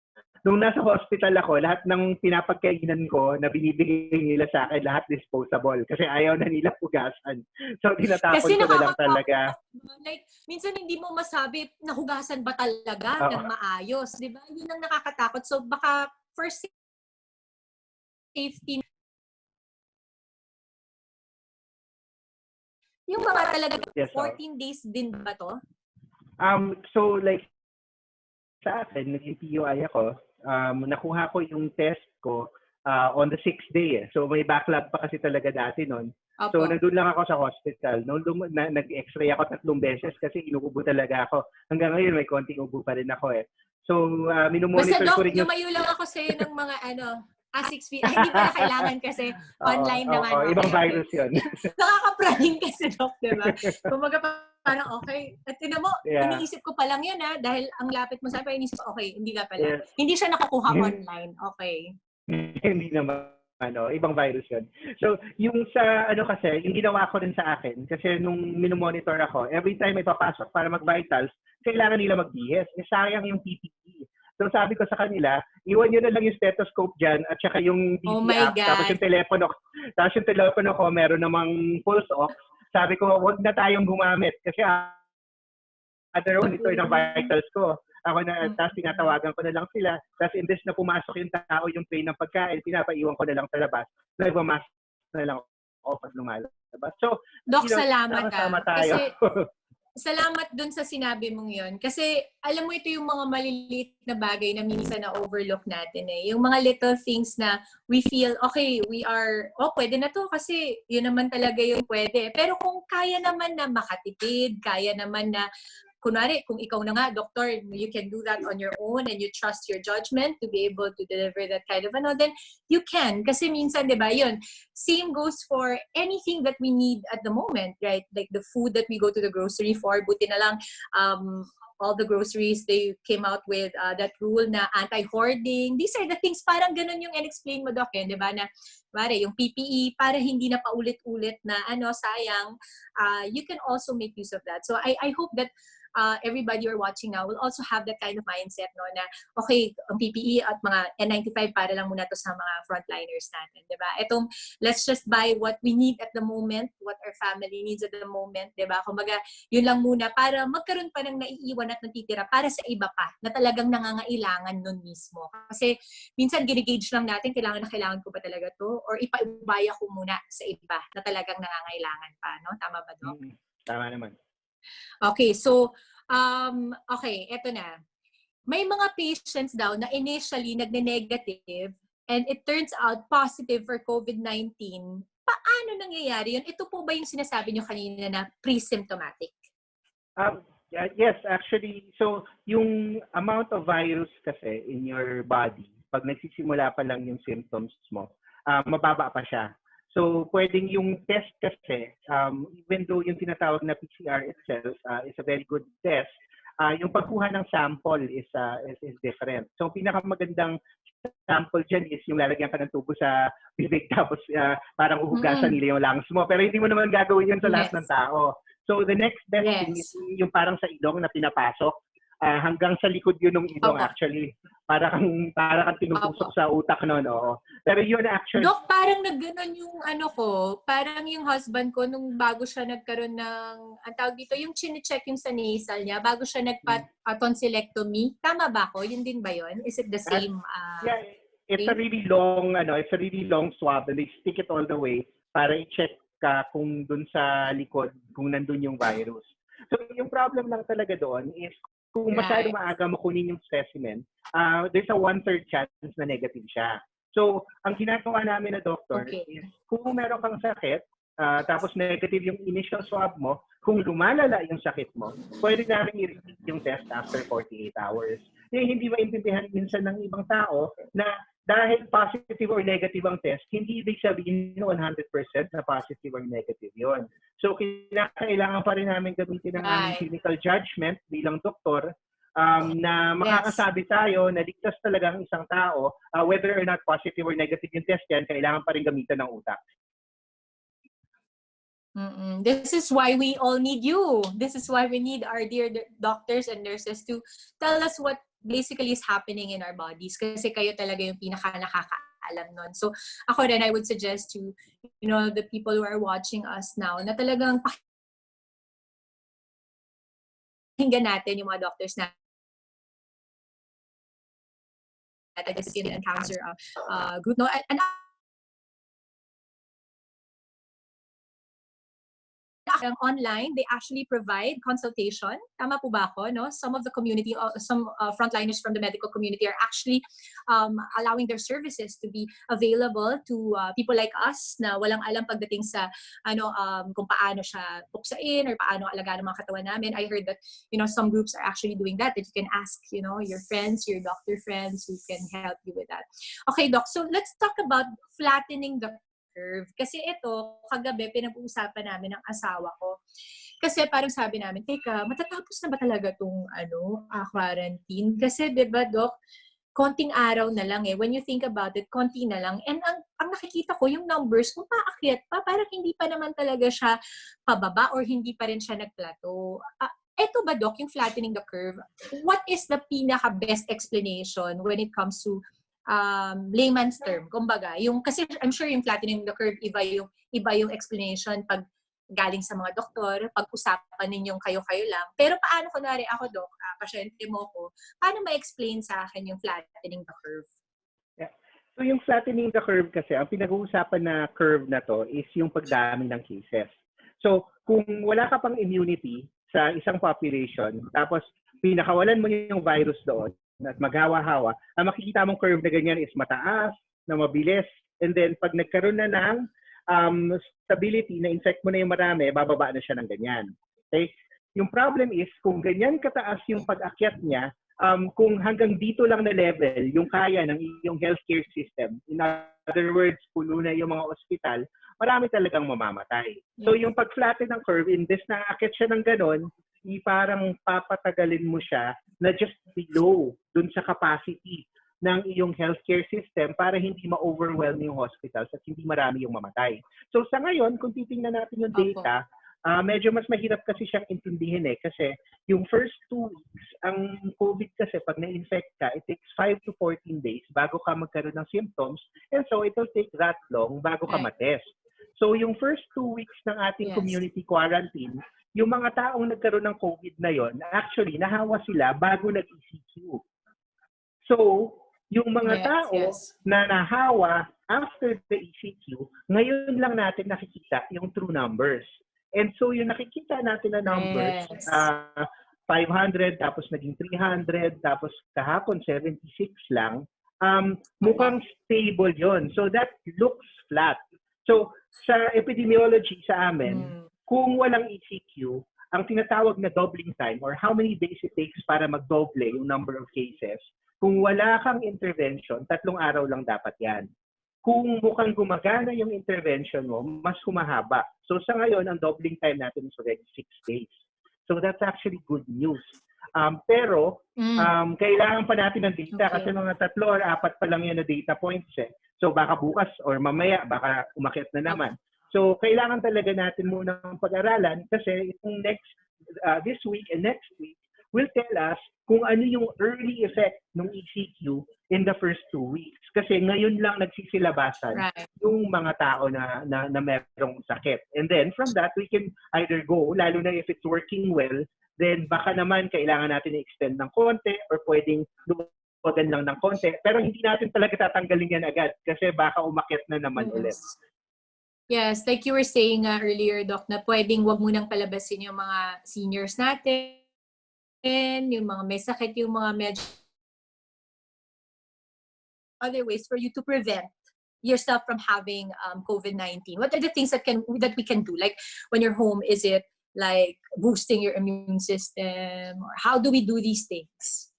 Nung nasa hospital ako, lahat ng pinapagkainan ko na binibigay nila sa akin, lahat disposable. Kasi ayaw na nila hugasan. So, tinatapon ko na lang talaga. Like, minsan hindi mo masabi, nahugasan ba talaga ng maayos? Di ba? Yun ang nakakatakot. So, baka first safety. Yung mga talaga, 14 days din ba to? So, like, sa akin, naging PUI ako, nakuha ko yung test ko on the 6th day. So may backlog pa kasi talaga dati nun. So nandun lang ako sa hospital. Nag-x-ray ako 3 beses kasi inuubo talaga ako. Hanggang ngayon may konting ubo pa rin ako eh. So minumonitor ko rin yung... Basta Doc, lumayo lang ako sa'yo ng mga 6 feet. Hindi pala kailangan kasi online naman. Ibang virus yun. Nakaka-praning kasi, Doc, diba? Kumaga parang okay. At tinan mo, iniisip ko pa lang yun dahil ang lapit mo sa akin, iniisip ko, okay, hindi ka pala. Hindi siya nakukuha online. Okay. Hindi naman. Ibang virus yun. So, yung sa, kasi, yung ginawa ko rin sa akin, kasi nung minomonitor ako, every time may papasok para mag-vitals, kailangan nila mag-BS. Sayang yung PPE. So sabi ko sa kanila, iwan nyo na lang yung stethoscope dyan at saka yung Oh BP my app. Tapos God. yung telepono ko meron namang pulse ox. Sabi ko, wag na tayong gumamit kasi other monitor ng vitals ko. Ako na, tapos tinatawagan ko na lang sila. Tapos imbes na pumasok yung tao, yung tray ng pagkain, pinapaiwan ko na lang sa labas. Nagmamask na lang ako pag lumalabas. So, Doc, salamat sama tayo. Kasi salamat dun sa sinabi mong yun. Kasi alam mo ito yung mga maliliit na bagay na minsan na overlook natin eh. Yung mga little things na we feel, okay, pwede na to kasi yun naman talaga yung pwede. Pero kung kaya naman na makatipid, kaya naman na kunwari, kung ikaw na nga, doctor, you can do that on your own and you trust your judgment to be able to deliver that kind of then you can. Kasi minsan, di ba, yun, same goes for anything that we need at the moment, right? Like the food that we go to the grocery for, buti na lang, all the groceries, they came out with that rule na anti-hoarding. These are the things, parang ganun yung in-explain mo, Doc, di ba, na yung PPE, para hindi na paulit-ulit na, sayang, you can also make use of that. So I hope that everybody who are watching now will also have that kind of mindset, no, na okay, ang PPE at mga N95 para lang muna to sa mga frontliners natin, di ba? Itong let's just buy what we need at the moment, what our family needs at the moment, di ba? Kumbaga, yun lang muna para magkaroon pa ng naiiwan at natitira para sa iba pa na talagang nangangailangan nun mismo. Kasi minsan ginigauge lang natin, kailangan ko ba talaga to? Or ipaubaya ko muna sa iba na talagang nangangailangan pa, no? Tama ba, Doc? Tama naman. Okay, so, eto na. May mga patients daw na initially nagne-negative and it turns out positive for COVID-19. Paano nangyayari yun? Ito po ba yung sinasabi nyo kanina na pre-symptomatic? Yes, actually. So, yung amount of virus kasi in your body, pag nagsisimula pa lang yung symptoms mo, mababa pa siya. So, pwedeng yung test kasi, even though yung tinatawag na PCR itself is a very good test, yung pagkuha ng sample is different. So, pinakamagandang sample dyan is yung lalagyan ka ng tubo sa bibig tapos parang uhugasan nila yung lungs mo. Pero hindi mo naman gagawin yun sa lahat ng tao. So, the next best thing is yung parang sa ilong na pinapasok. Hanggang sa likod yun ng ilong actually. Para kang tinutupok sa utak noon, oo. Pero yun actually... Dok, parang nagganon yung parang yung husband ko nung bago siya nagkaroon ng, ang tawag dito, yung chine-check yung sa nasal niya, bago siya nagpa-tonsillectomy. Tama ba ako? Yun din ba yun? Is it the same? Yeah, it's a really long swab and they stick it all the way para i-check ka kung dun sa likod, kung nandun yung virus. So yung problem lang talaga doon is kung masyadong maaga makunin yung specimen, there's a 1/3 chance na negative siya. So, ang ginagawa namin na doctor is kung meron kang sakit, tapos negative yung initial swab mo, kung lumalala yung sakit mo, pwede namin i-repeat yung test after 48 hours. Hindi maintindihan minsan ng ibang tao na dahil positive or negative ang test, hindi ibig sabihin 100% na positive or negative yon. So, kailangan pa rin namin gamitin ang aming clinical judgment bilang doktor na makakasabi tayo na ligtas talaga ang isang tao, whether or not positive or negative yung test yan, kailangan pa rin gamitan ng utak. This is why we all need you. This is why we need our dear doctors and nurses to tell us what basically is happening in our bodies. Kasi kayo talaga yung pinaka-nakakaalam nun. So, ako rin, I would suggest to, the people who are watching us now, na talagang pakinggan natin yung mga doctors na the Skin and Cancer group. No? And online, they actually provide consultation. Tama po ba ako? No? Some of the community, some frontliners from the medical community are actually allowing their services to be available to people like us na walang alam pagdating sa kung paano siya puksain or paano alagaan ang mga katawan namin. I heard that some groups are actually doing that you can ask your friends, your doctor friends who can help you with that. Okay, Doc. So let's talk about flattening the curve. Kasi ito, kagabi, pinag-uusapan namin ng asawa ko. Kasi parang sabi namin, teka, matatapos na ba talaga itong quarantine? Kasi, di ba, Doc, konting araw na lang eh. When you think about it, konti na lang. And ang nakikita ko, yung numbers, kung paakyat pa, parang hindi pa naman talaga siya pababa or hindi pa rin siya nag-plateau. Eto ba, Doc, yung flattening the curve, what is the pinaka-best explanation when it comes to layman's term? Kumbaga, kasi I'm sure yung flattening the curve, iba yung explanation pag galing sa mga doktor, pag-usapan ninyong kayo-kayo lang. Pero paano, kunwari ako, Doc, pasyente mo ko, paano ma-explain sa akin yung flattening the curve? Yeah. So yung flattening the curve kasi, ang pinag-uusapan na curve na to is yung pagdami ng cases. So kung wala ka pang immunity sa isang population, tapos pinakawalan mo yung virus doon at maghawa-hawa, ang makikita mong curve na ganyan is mataas, na mabilis, and then pag nagkaroon na ng stability na infect mo na yung marami, bababa na siya ng ganyan. Okay? Yung problem is, kung ganyan kataas yung pag-akyat niya, kung hanggang dito lang na level yung kaya ng iyong healthcare system, in other words, puno na yung mga ospital, marami talagang mamamatay. So yung pag-flatten ng curve, imbes na akyat siya ng ganon, parang papatagalin mo siya na just below dun sa capacity ng iyong healthcare system para hindi ma-overwhelm yung hospitals at hindi marami yung mamatay. So sa ngayon, kung titingnan natin yung data, medyo mas mahirap kasi siyang intindihin kasi yung first 2 weeks, ang COVID kasi pag na-infect ka, it takes 5 to 14 days bago ka magkaroon ng symptoms, and so it will take that long bago ka matest. So yung first 2 weeks ng ating community quarantine, yung mga taong nagkaroon ng COVID na yon, actually nahawa sila bago nag-ECQ. So yung mga tao na nahawa after the ECQ, ngayon lang natin nakikita yung true numbers. And so yung nakikita natin na numbers, 500, tapos naging 300, tapos kahapon 76 lang, mukhang stable yon. So that looks flat. So sa epidemiology sa amin, kung walang ECQ, ang tinatawag na doubling time or how many days it takes para magdoble yung number of cases, kung wala kang intervention, 3 araw lang dapat yan. Kung mukhang gumagana yung intervention mo, mas humahaba. So sa ngayon, ang doubling time natin is already 6 days. So that's actually good news. Pero kailangan pa natin ng data kasi mga 3 or 4 pa lang yan na data points. So baka bukas or mamaya, baka umakyat na naman. So kailangan talaga natin muna ng pag-aralan kasi itong this week and next week will tell us kung ano yung early effect ng ECQ in the first 2 weeks. Kasi ngayon lang nagsisilabasan yung mga tao na merong sakit. And then from that, we can either go, lalo na if it's working well, then baka naman kailangan natin i-extend ng konti or pwedeng luwagan lang ng konti. Pero hindi natin talaga tatanggalin yan agad kasi baka umakyat na naman ulit. Yes, like you were saying earlier, Doc, na pwedeng wag munang palabasin yung mga seniors natin, yung mga may sakit, yung mga medyo other ways for you to prevent yourself from having COVID-19. What are the things that we can do? Like when you're home, is it like boosting your immune system? Or how do we do these things?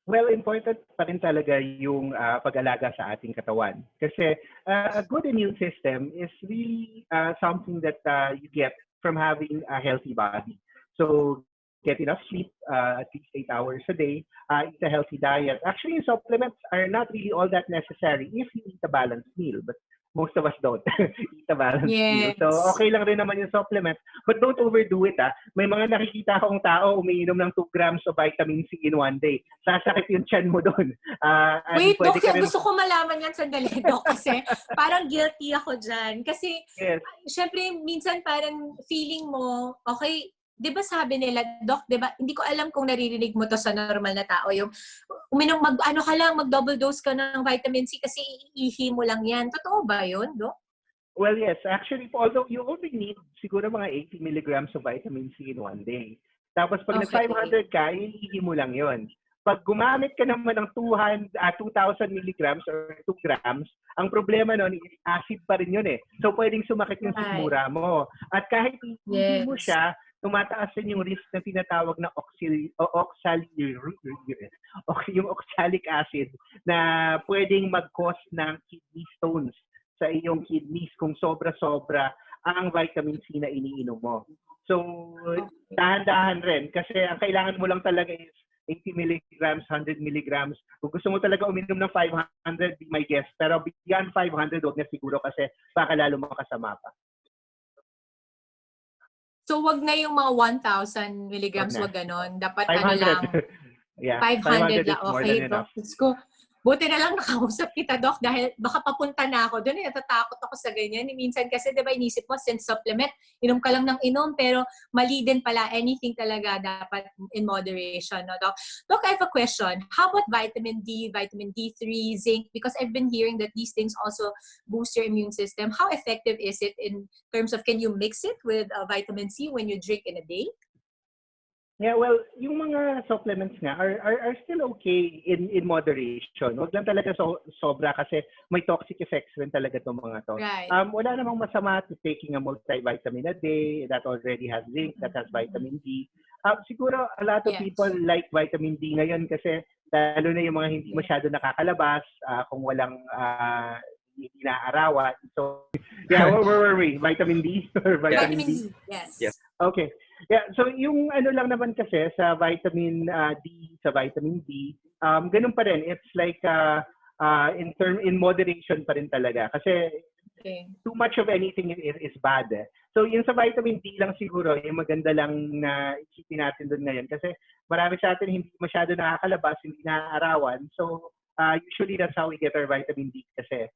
Well, important pa rin talaga yung pag-alaga sa ating katawan. Kasi a good immune system is really something that you get from having a healthy body. So get enough sleep, at least 8 hours a day, eat a healthy diet. Actually, supplements are not really all that necessary if you eat a balanced meal, but most of us don't eat a balanced meal. So okay lang rin naman yung supplements, but don't overdo it. May mga nakikita akong tao umiinom ng 2 grams of vitamin C in one day. Sasakit yung tiyan mo doon. Wait, Doc, gusto ko malaman yan sandali, Doc, kasi parang guilty ako dyan. Kasi, syempre, minsan parang feeling mo, okay, di ba sabi nila, Doc, di ba, hindi ko alam kung naririnig mo to sa normal na tao, yung uminom, mag-double dose ka ng vitamin C kasi iihi mo lang yan. Totoo ba yun, Doc? Well, yes. Actually, although you only need siguro mga 80 milligrams of vitamin C in one day. Tapos pag nag-500 ka, iihi mo lang yun. Pag gumamit ka naman ng 2,000 milligrams or 2 grams, ang problema nun, acid pa rin yun So, pwedeng sumakit yung sikmura mo. At kahit hindi mo siya, tumataas din yung risk na tinatawag na yung oxalic acid na pwedeng mag-cause ng kidney stones sa iyong kidneys kung sobra-sobra ang vitamin C na iniinom mo. So, dahan-dahan rin kasi ang kailangan mo lang talaga is 80 milligrams, 100 milligrams. Kung gusto mo talaga uminom ng 500, be my guest. Pero beyond 500, huwag na siguro kasi baka lalo makasama pa. So wag na yung mga 1,000 milligrams, wag ganon. Dapat ano 500. lang, Yeah, 500 500 is lang. more Okay, than enough. Doc. Let's go. Buti na lang nakausap kita, Doc, dahil baka papunta na ako doon. Natatakot ako sa ganyan. Minsan kasi, di ba, inisip mo, since supplement, inom ka lang ng inom, pero mali din pala. Anything talaga dapat in moderation, no, Doc? Doc, I have a question. How about vitamin D, vitamin D3, zinc? Because I've been hearing that these things also boost your immune system. How effective is it in terms of, can you mix it with vitamin C when you drink in a day? Yeah, well, yung mga supplements nga are still okay in moderation. Huwag lang talaga sobra kasi may toxic effects rin talaga itong mga to. Right. Wala namang masama to taking a multivitamin a day that already has zinc, that has vitamin D. Siguro a lot of people like vitamin D ngayon kasi lalo na yung mga hindi masyado nakakalabas, kung walang inaarawan. So, yeah, where were we? Vitamin D? Or vitamin D? Yes. Okay. Yeah, so yung ano lang naman kasi sa vitamin D, sa vitamin D, ganun pa rin. It's like in moderation pa rin talaga. Kasi too much of anything is bad. So yung sa vitamin D lang siguro, yung maganda lang na isipin natin doon ngayon. Kasi marami sa atin hindi masyado nakakalabas, hindi naaarawan. So usually that's how we get our vitamin D kasi.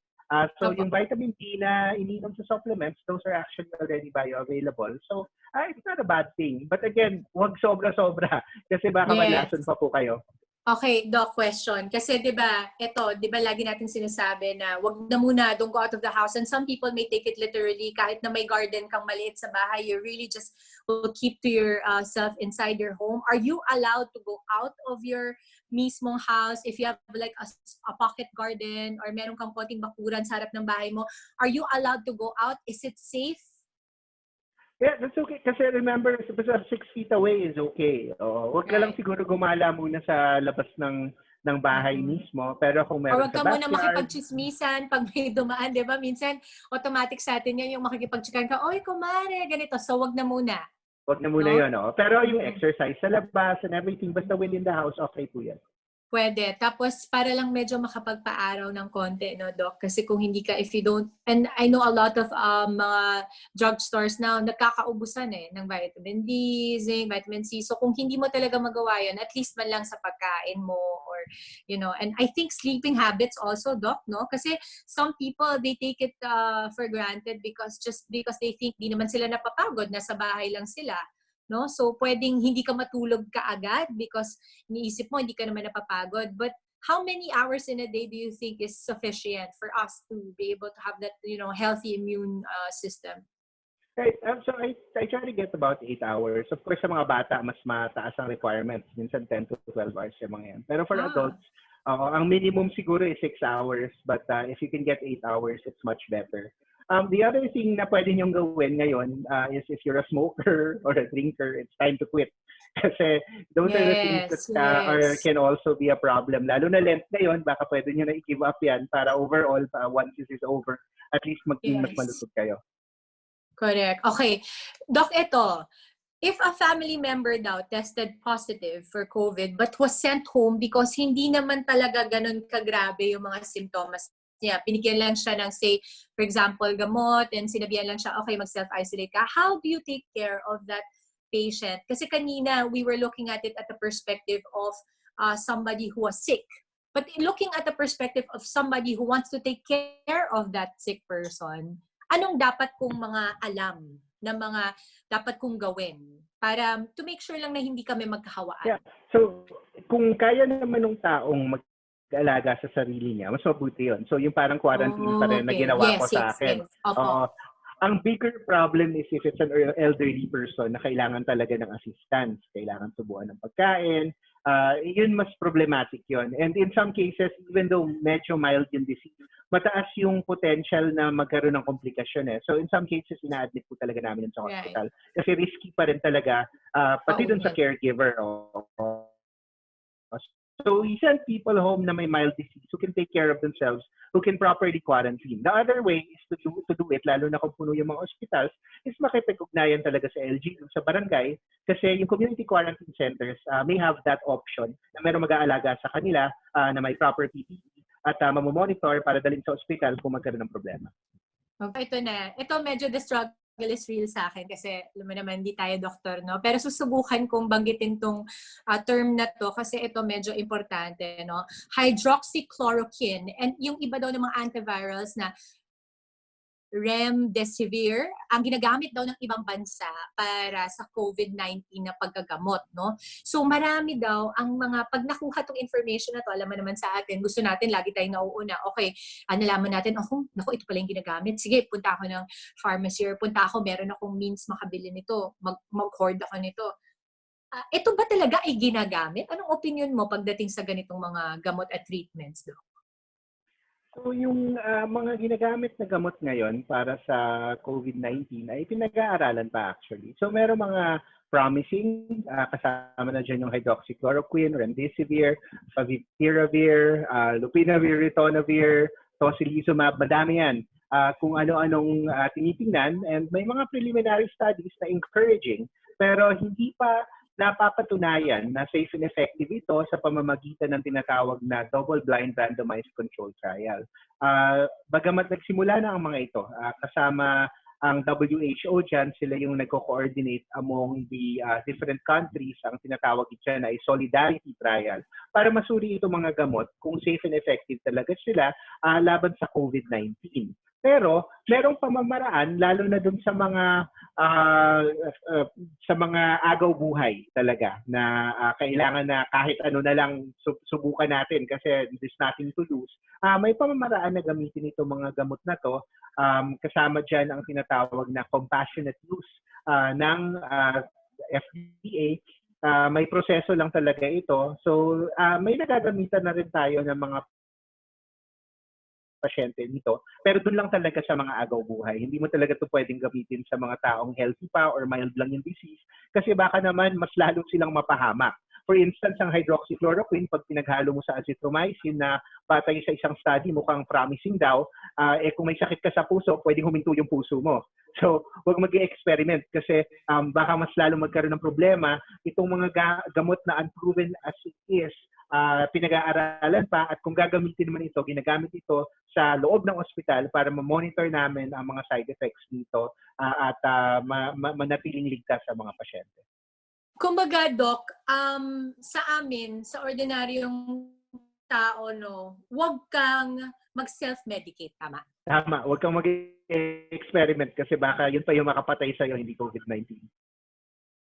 So yung vitamin D na ininom sa supplements, those are actually already bioavailable. So it's not a bad thing. But again, huwag sobra-sobra kasi baka malason pa po kayo. Okay, Doc, question. Kasi 'di ba, lagi natin sinasabi na wag na muna, don't go out of the house. And some people may take it literally, kahit na may garden kang maliit sa bahay, you really just will keep to yourself inside your home. Are you allowed to go out of your mismong house if you have like a pocket garden or meron kang konting bakuran sa harap ng bahay mo? Are you allowed to go out? Is it safe? Yeah, that's okay. Kasi remember, 6 feet away is okay. Huwag ka lang siguro gumala muna sa labas ng bahay mismo. Pero kung meron sa backyard. Or wag ka muna makipagchismisan pag may dumaan, di ba? Minsan, automatic sa atin yan yung makikipagchikan ka, oy, kumare, ganito. So, wag na muna. Wag na muna yun, Pero yung exercise sa labas and everything, basta within the house, okay po yan. Pwede. Tapos, para lang medyo makapagpa-araw ng konti, no, Doc? Kasi kung hindi ka, if you don't, and I know a lot of mga drugstores now, nagkakaubusan ng vitamin D, zinc, vitamin C. So, kung hindi mo talaga magawa yun, at least man lang sa pagkain mo or, and I think sleeping habits also, Doc, no? Kasi some people, they take it for granted because they think di naman sila napapagod, nasa bahay lang sila. No? So, pwedeng hindi ka matulog kaagad because iniisip mo, hindi ka naman napapagod. But how many hours in a day do you think is sufficient for us to be able to have that, healthy immune system? Right. So, I try to get about 8 hours. Of course, sa mga bata, mas mataas ang requirements. Minsan 10 to 12 hours yung mga yan. Pero for adults, ang minimum siguro is 6 hours. But if you can get 8 hours, it's much better. The other thing na pwede niyong gawin ngayon is if you're a smoker or a drinker, it's time to quit. Kasi those are the things that can also be a problem. Lalo na Lent ngayon, baka pwede niyo na i-give up yan para overall, once this is over, at least maging mas malusog kayo. Correct. Okay. Doc, if a family member daw tested positive for COVID but was sent home because hindi naman talaga ganun kagrabe yung mga symptoms, binigyan lang siya ng, say, for example, gamot, and sinabihan lang siya, okay, mag-self-isolate ka. How do you take care of that patient? Kasi kanina, we were looking at it at the perspective of somebody who was sick. But looking at the perspective of somebody who wants to take care of that sick person, anong dapat kong mga alam na mga dapat kong gawin para to make sure lang na hindi kami magkahawaan? Yeah. So, kung kaya naman ng taong alaga sa sarili niya, mas mabuti yun. So, yung parang quarantine pa rin na ginawa ko sa akin. Ang bigger problem is if it's an elderly person na kailangan talaga ng assistance, kailangan tubuan ng pagkain, yun mas problematic yun. And in some cases, even though medyo mild yung disease, mataas yung potential na magkaroon ng komplikasyon. So in some cases, ina-admit po talaga namin sa hospital. Kasi risky pa rin talaga, pati dun sa caregiver. So we send people home na may mild disease who can take care of themselves, who can properly quarantine. The other way is to do it, lalo na kung puno yung mga hospitals, is makipag-ugnayan talaga sa LGU, sa barangay, kasi yung community quarantine centers may have that option na meron mag-aalaga sa kanila na may proper PPE at mamomonitor para dalhin sa hospital kung magkaroon ng problema. Okay, ito medyo destructive is real sa akin kasi alam mo naman, hindi tayo doktor, no? Pero susubukan kong banggitin tong term na to kasi ito medyo importante, no? Hydroxychloroquine. And yung iba daw ng mga antivirals na remdesivir, ang ginagamit daw ng ibang bansa para sa COVID-19 na paggagamot, no? So marami daw ang mga, pag nakuha tong information na to, alam mo naman sa atin, gusto natin lagi tayong nauuna. Okay, nalaman natin, naku, ito pala yung ginagamit. Sige, punta ako ng pharmacy or punta ako, meron akong means makabili nito, mag-hoard ako nito. Ito ba talaga ay ginagamit? Anong opinion mo pagdating sa ganitong mga gamot at treatments, Doc? So yung mga ginagamit na gamot ngayon para sa COVID-19 ay pinag-aaralan pa actually. So meron mga promising, kasama na dyan yung hydroxychloroquine, remdesivir, favipiravir, lopinavir, ritonavir, tocilizumab, madami yan. Kung ano-anong tinitingnan, and may mga preliminary studies na encouraging, pero hindi pa napapatunayan na safe and effective ito sa pamamagitan ng tinatawag na double-blind randomized control trial. Bagamat nagsimula na ang mga ito, kasama ang WHO dyan, sila yung nagko-coordinate among the different countries, ang tinatawag dyan ay solidarity trial, para masuri itong mga gamot kung safe and effective talaga sila laban sa COVID-19. Pero merong pamamaraan lalo na dun sa mga agaw buhay talaga na kailangan na kahit ano na lang subukan natin kasi there's nothing to lose. May pamamaraan na gamitin itong mga gamot na to, kasama dyan ang tinatawag na compassionate use ng FDA. May proseso lang talaga ito. So may nagagamitan na rin tayo ng mga pasyente dito. Pero doon lang talaga sa mga agaw buhay. Hindi mo talaga ito pwedeng gamitin sa mga taong healthy pa or mild lang yung disease kasi baka naman mas lalo silang mapahamak. For instance, ang hydroxychloroquine, pag pinaghalo mo sa azithromycin na batay sa isang study mukhang promising daw, kung may sakit ka sa puso, pwedeng huminto yung puso mo. So, huwag mag-experiment kasi baka mas lalo magkaroon ng problema. Itong mga gamot na unproven as it is, pinag-aaralan pa, at kung gagamitin naman ito, ginagamit ito sa loob ng ospital para ma-monitor namin ang mga side effects dito at manatiling ligtas sa mga pasyente. Kumbaga, Doc, sa amin, sa ordinaryong tao, no, huwag kang mag-self-medicate, tama? Tama, huwag kang mag-experiment kasi baka yun pa yung makapatay sa'yo, hindi COVID-19.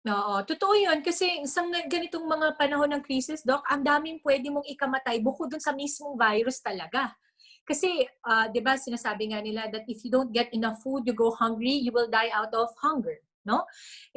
Oo, totoo yun. Kasi isang ganitong mga panahon ng crisis, Doc, ang daming pwede mong ikamatay bukod dun sa mismong virus talaga. Kasi, di ba, sinasabi nga nila that if you don't get enough food, you go hungry, you will die out of hunger. No?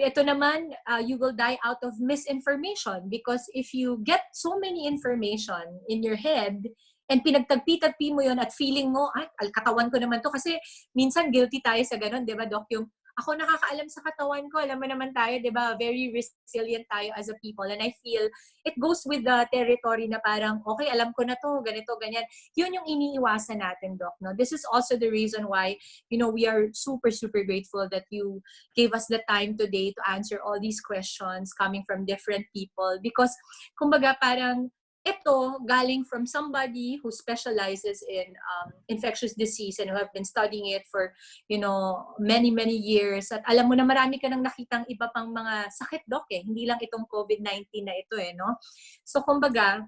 Ito naman, you will die out of misinformation because if you get so many information in your head and pinagtagpi-tagpi mo yun at feeling mo, katawan ko naman to. Kasi minsan guilty tayo sa ganun, di ba, Doc? Yung ako nakakaalam sa katawan ko, alam mo naman tayo, di ba, very resilient tayo as a people. And I feel it goes with the territory na parang, okay, alam ko na to, ganito, ganyan. Yun yung iniiwasan natin, Doc. No? This is also the reason why, we are super, super grateful that you gave us the time today to answer all these questions coming from different people. Because, kumbaga, parang, ito galing from somebody who specializes in infectious disease and who have been studying it for, many, many years. At alam mo na marami ka nang nakitang iba pang mga sakit, Doc, eh. Hindi lang itong COVID-19 na ito, no? So, kumbaga,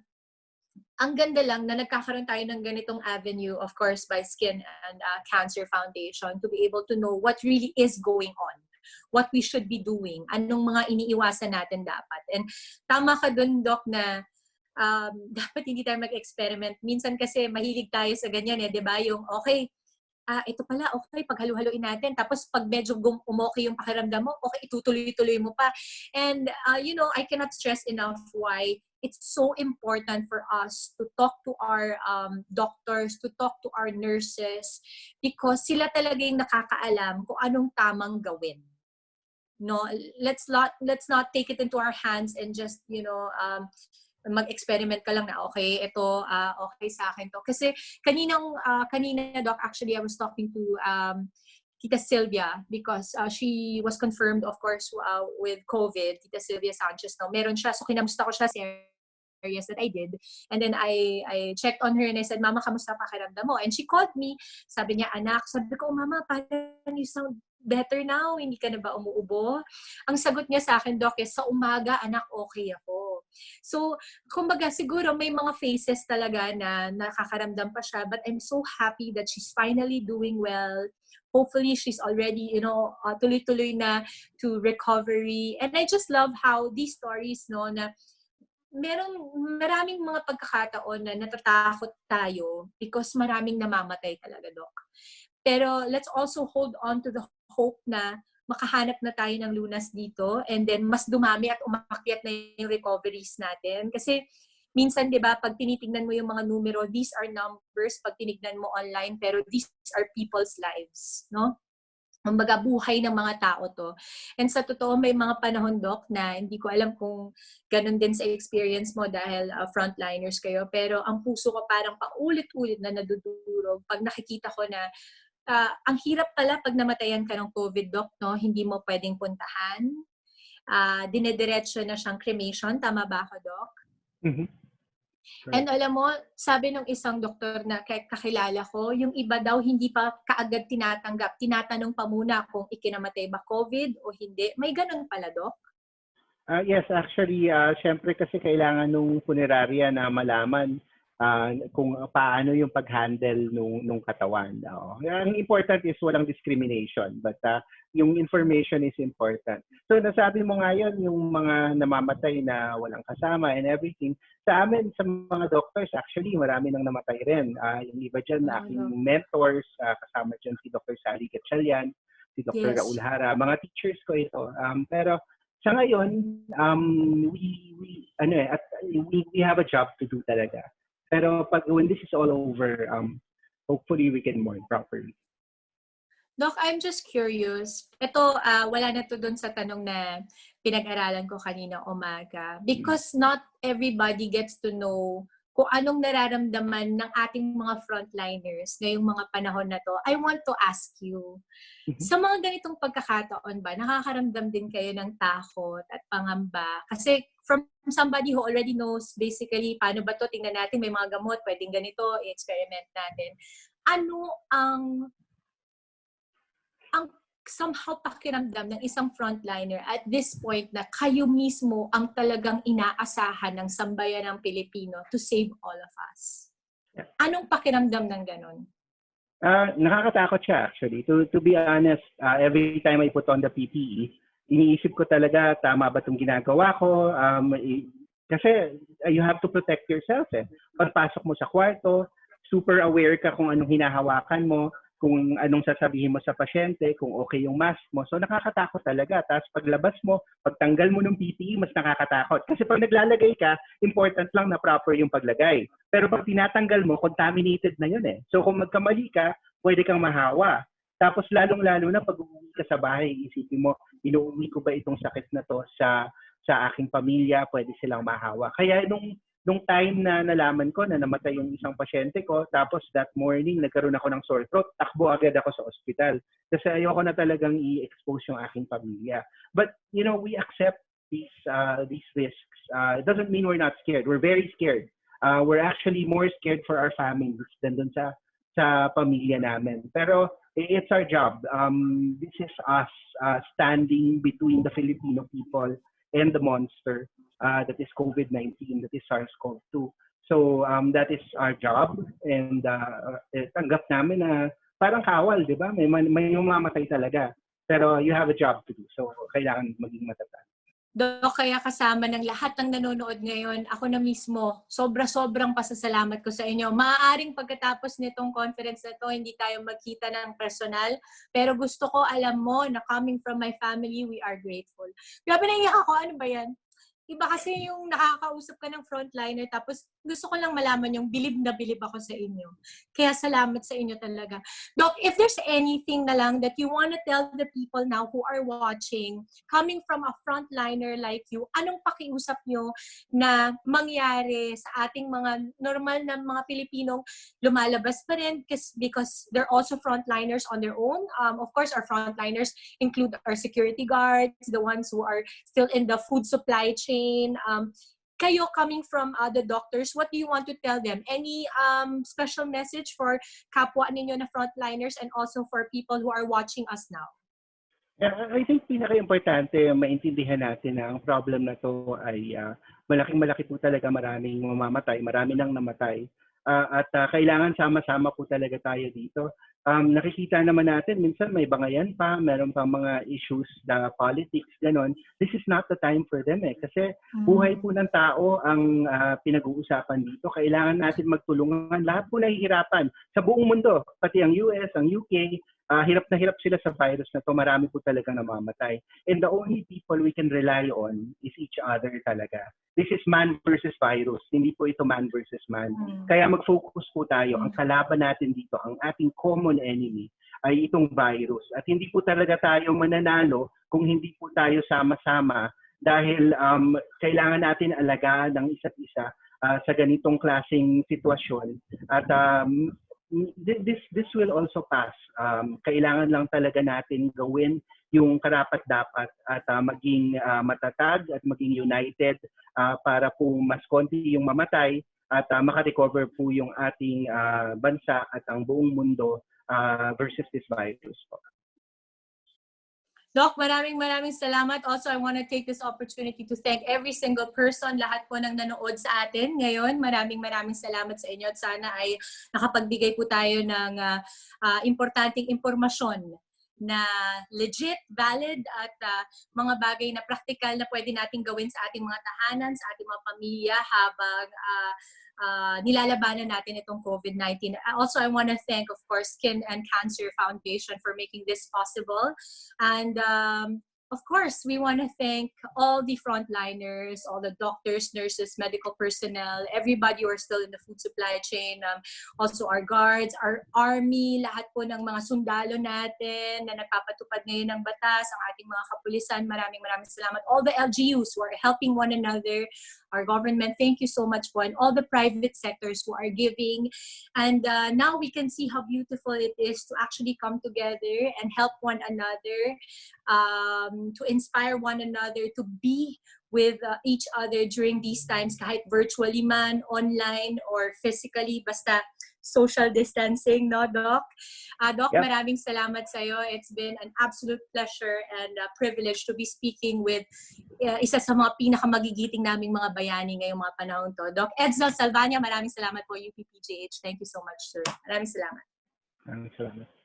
ang ganda lang na nagkakaroon tayo ng ganitong avenue, of course, by Skin and Cancer Foundation to be able to know what really is going on, what we should be doing, anong mga iniiwasan natin dapat. And tama ka dun, Doc, na dapat hindi tayo mag-experiment. Minsan kasi mahilig tayo sa ganyan, di ba? Yung, okay, ito pala, okay, paghalo-haloin natin. Tapos pag medyo umokay yung pakiramdam mo, okay, itutuloy-tuloy mo pa. And, I cannot stress enough why it's so important for us to talk to our doctors, to talk to our nurses, because sila talaga yung nakakaalam kung anong tamang gawin. No, let's not take it into our hands and just, mag-experiment ka lang na okay, ito okay sa akin to. Kasi kanina, Doc, actually I was talking to Tita Sylvia because she was confirmed, of course, with COVID. Tita Sylvia Sanchez, no, meron siya. So kinamusta ko siya sa areas that I did. And then I checked on her and I said, Mama, kamusta pakiramdam mo? And she called me. Sabi niya, anak. Sabi ko, Mama, parang you sound better now? Hindi ka na ba umuubo? Ang sagot niya sa akin, Doc, is sa umaga, anak, okay ako. So, kumbaga, siguro may mga phases talaga na nakakaramdam pa siya, but I'm so happy that she's finally doing well. Hopefully, she's already, tuloy-tuloy na to recovery. And I just love how these stories, no, na maraming mga pagkakataon na natatakot tayo because maraming namamatay talaga, Doc. Pero let's also hold on to the hope na makahanap na tayo ng lunas dito and then mas dumami at umakyat na yung recoveries natin. Kasi minsan, di ba, pag tinitingnan mo yung mga numero, these are numbers pag tinignan mo online, pero these are people's lives, no? Kumbaga, buhay ng mga tao to. And sa totoo, may mga panahon, Doc, na hindi ko alam kung ganun din sa experience mo dahil frontliners kayo. Pero ang puso ko parang paulit-ulit na nadudurog pag nakikita ko na ang hirap pala pag namatayan ka ng COVID, Doc, no? Hindi mo pwedeng puntahan. Dinediretso na siyang cremation. Tama ba ako, Doc? Mm-hmm. Correct. And alam mo, sabi ng isang doktor na kakilala ko, yung iba daw hindi pa kaagad tinatanggap. Tinatanong pa muna kung ikinamatay ba COVID o hindi. May ganun pala, Doc? Yes, actually, syempre kasi kailangan nung punerarya na malaman kung paano yung pag-handle nung katawan. Ang important is walang discrimination, but yung information is important. So nasabi mo ngayon yung mga namamatay na walang kasama and everything. Sa amin, sa mga doctors, actually, marami nang namatay rin. Yung iba dyan, aking mentors, kasama dyan si Dr. Sally Gatchalian, si Dr. Raul Hara, mga teachers ko ito. Pero sa ngayon, we have a job to do talaga. Pero when this is all over, hopefully we can mourn properly. Doc, I'm just curious. Ito, wala na to dun sa tanong na pinag-aralan ko kanina umaga. Because not everybody gets to know kung anong nararamdaman ng ating mga frontliners ngayong mga panahon na to. I want to ask you, sa mga ganitong pagkakataon ba, nakakaramdam din kayo ng takot at pangamba? Kasi from somebody who already knows basically paano ba to, tingnan natin, may mga gamot, pwedeng ganito, i-experiment natin. Ano ang somehow pakiramdam ng isang frontliner at this point na kayo mismo ang talagang inaasahan ng sambayan ng Pilipino to save all of us? Anong pakiramdam ng ganon? Nakakatakot siya actually. To be honest, every time I put on the PPE, iniisip ko talaga, tama ba itong ginagawa ko? Kasi you have to protect yourself. Pagpasok mo sa kwarto, super aware ka kung anong hinahawakan mo, kung anong sasabihin mo sa pasyente, kung okay yung mask mo. So nakakatakot talaga. Tapos paglabas mo, pagtanggal mo ng PPE, mas nakakatakot. Kasi pag naglalagay ka, important lang na proper yung paglagay. Pero pag tinatanggal mo, contaminated na yun eh. So kung magkamali ka, pwede kang mahawa. Tapos lalong-lalo na pag uuwi ka sa bahay, isipin mo, inuuwi ko ba itong sakit na to sa aking pamilya, pwede silang mahawa. Kaya nung time na nalaman ko na namatay yung isang pasyente ko, tapos that morning, nagkaroon ako ng sore throat, takbo agad ako sa ospital. Kasi ayoko na talagang i-expose yung aking pamilya. But, we accept these risks. It doesn't mean we're not scared. We're very scared. We're actually more scared for our families than dun sa pamilya namin. Pero it's our job. This is us standing between the Filipino people and the monster. That is COVID-19, that is SARS-CoV-2. So that is our job and tanggap namin na parang kawal, di ba? May mamatay talaga. Pero you have a job to do. So kailangan maging matatag. Dok, kaya kasama ng lahat ng nanonood ngayon, ako na mismo, sobra-sobrang pasasalamat ko sa inyo. Maaaring pagkatapos nitong conference na to, hindi tayo magkita ng personal, pero gusto ko alam mo na coming from my family, we are grateful. Grabe na iyak ako, ano ba yan? Iba kasi yung nakakausap ka ng frontliner tapos gusto ko lang malaman yung bilib na bilib ako sa inyo. Kaya salamat sa inyo talaga. Doc, if there's anything na lang that you want to tell the people now who are watching, coming from a frontliner like you, anong pakiusap nyo na mangyari sa ating mga normal na mga Pilipinong lumalabas pa rin because they're also frontliners on their own. Of course, our frontliners include our security guards, the ones who are still in the food supply chain. Kayo coming from the doctors, what do you want to tell them? Any special message for kapwa ninyo na frontliners and also for people who are watching us now? I think pinaka-importante maintindihan natin na ang problem na to ay malaking-malaki po talaga, maraming mamamatay, marami nang namatay. At kailangan sama-sama po talaga tayo dito. Nakikita naman natin, minsan may bangayan pa, meron pang mga issues na politics, ganon. This is not the time for them kasi buhay po ng tao ang pinag-uusapan dito. Kailangan natin magtulungan. Lahat po nahihirapan sa buong mundo, pati ang US, ang UK, hirap na hirap sila sa virus na to. Marami po talagang namamatay. And the only people we can rely on is each other talaga. This is man versus virus. Hindi po ito man versus man. Kaya mag-focus po tayo. Ang kalaban natin dito, ang ating common enemy, ay itong virus. At hindi po talaga tayo mananalo kung hindi po tayo sama-sama dahil kailangan natin alagaan ng isa't isa sa ganitong klaseng sitwasyon. At this will also pass. Kailangan lang talaga natin gawin yung karapat-dapat at maging matatag at maging united para po mas konti yung mamatay at makarecover po yung ating bansa at ang buong mundo versus this virus po. Doc, maraming salamat. Also, I want to take this opportunity to thank every single person, lahat po ng nanood sa atin ngayon. Maraming salamat sa inyo at sana ay nakapagbigay po tayo ng importanteng impormasyon na legit, valid at mga bagay na practical na pwede nating gawin sa ating mga tahanan, sa ating mga pamilya habang nilalabanan natin itong COVID-19. Also, I want to thank, of course, Skin and Cancer Foundation for making this possible. And of course, we want to thank all the frontliners, all the doctors, nurses, medical personnel, everybody who are still in the food supply chain, also our guards, our army, lahat po ng mga sundalo natin na nagpapatupad ngayon ng batas, ang ating mga kapulisan, maraming salamat. All the LGUs who are helping one another, our government, thank you so much po, and all the private sectors who are giving. And now we can see how beautiful it is to actually come together and help one another, to inspire one another, to be with each other during these times, kahit virtually man, online, or physically, basta social distancing, no, Doc? Doc, Yep. Maraming salamat sa'yo. It's been an absolute pleasure and privilege to be speaking with isa sa mga pinakamagigiting naming mga bayani ngayong mga panahon to. Doc Edsel Salvana, maraming salamat po, UP-PGH. Thank you so much, sir. Maraming salamat. Salamat.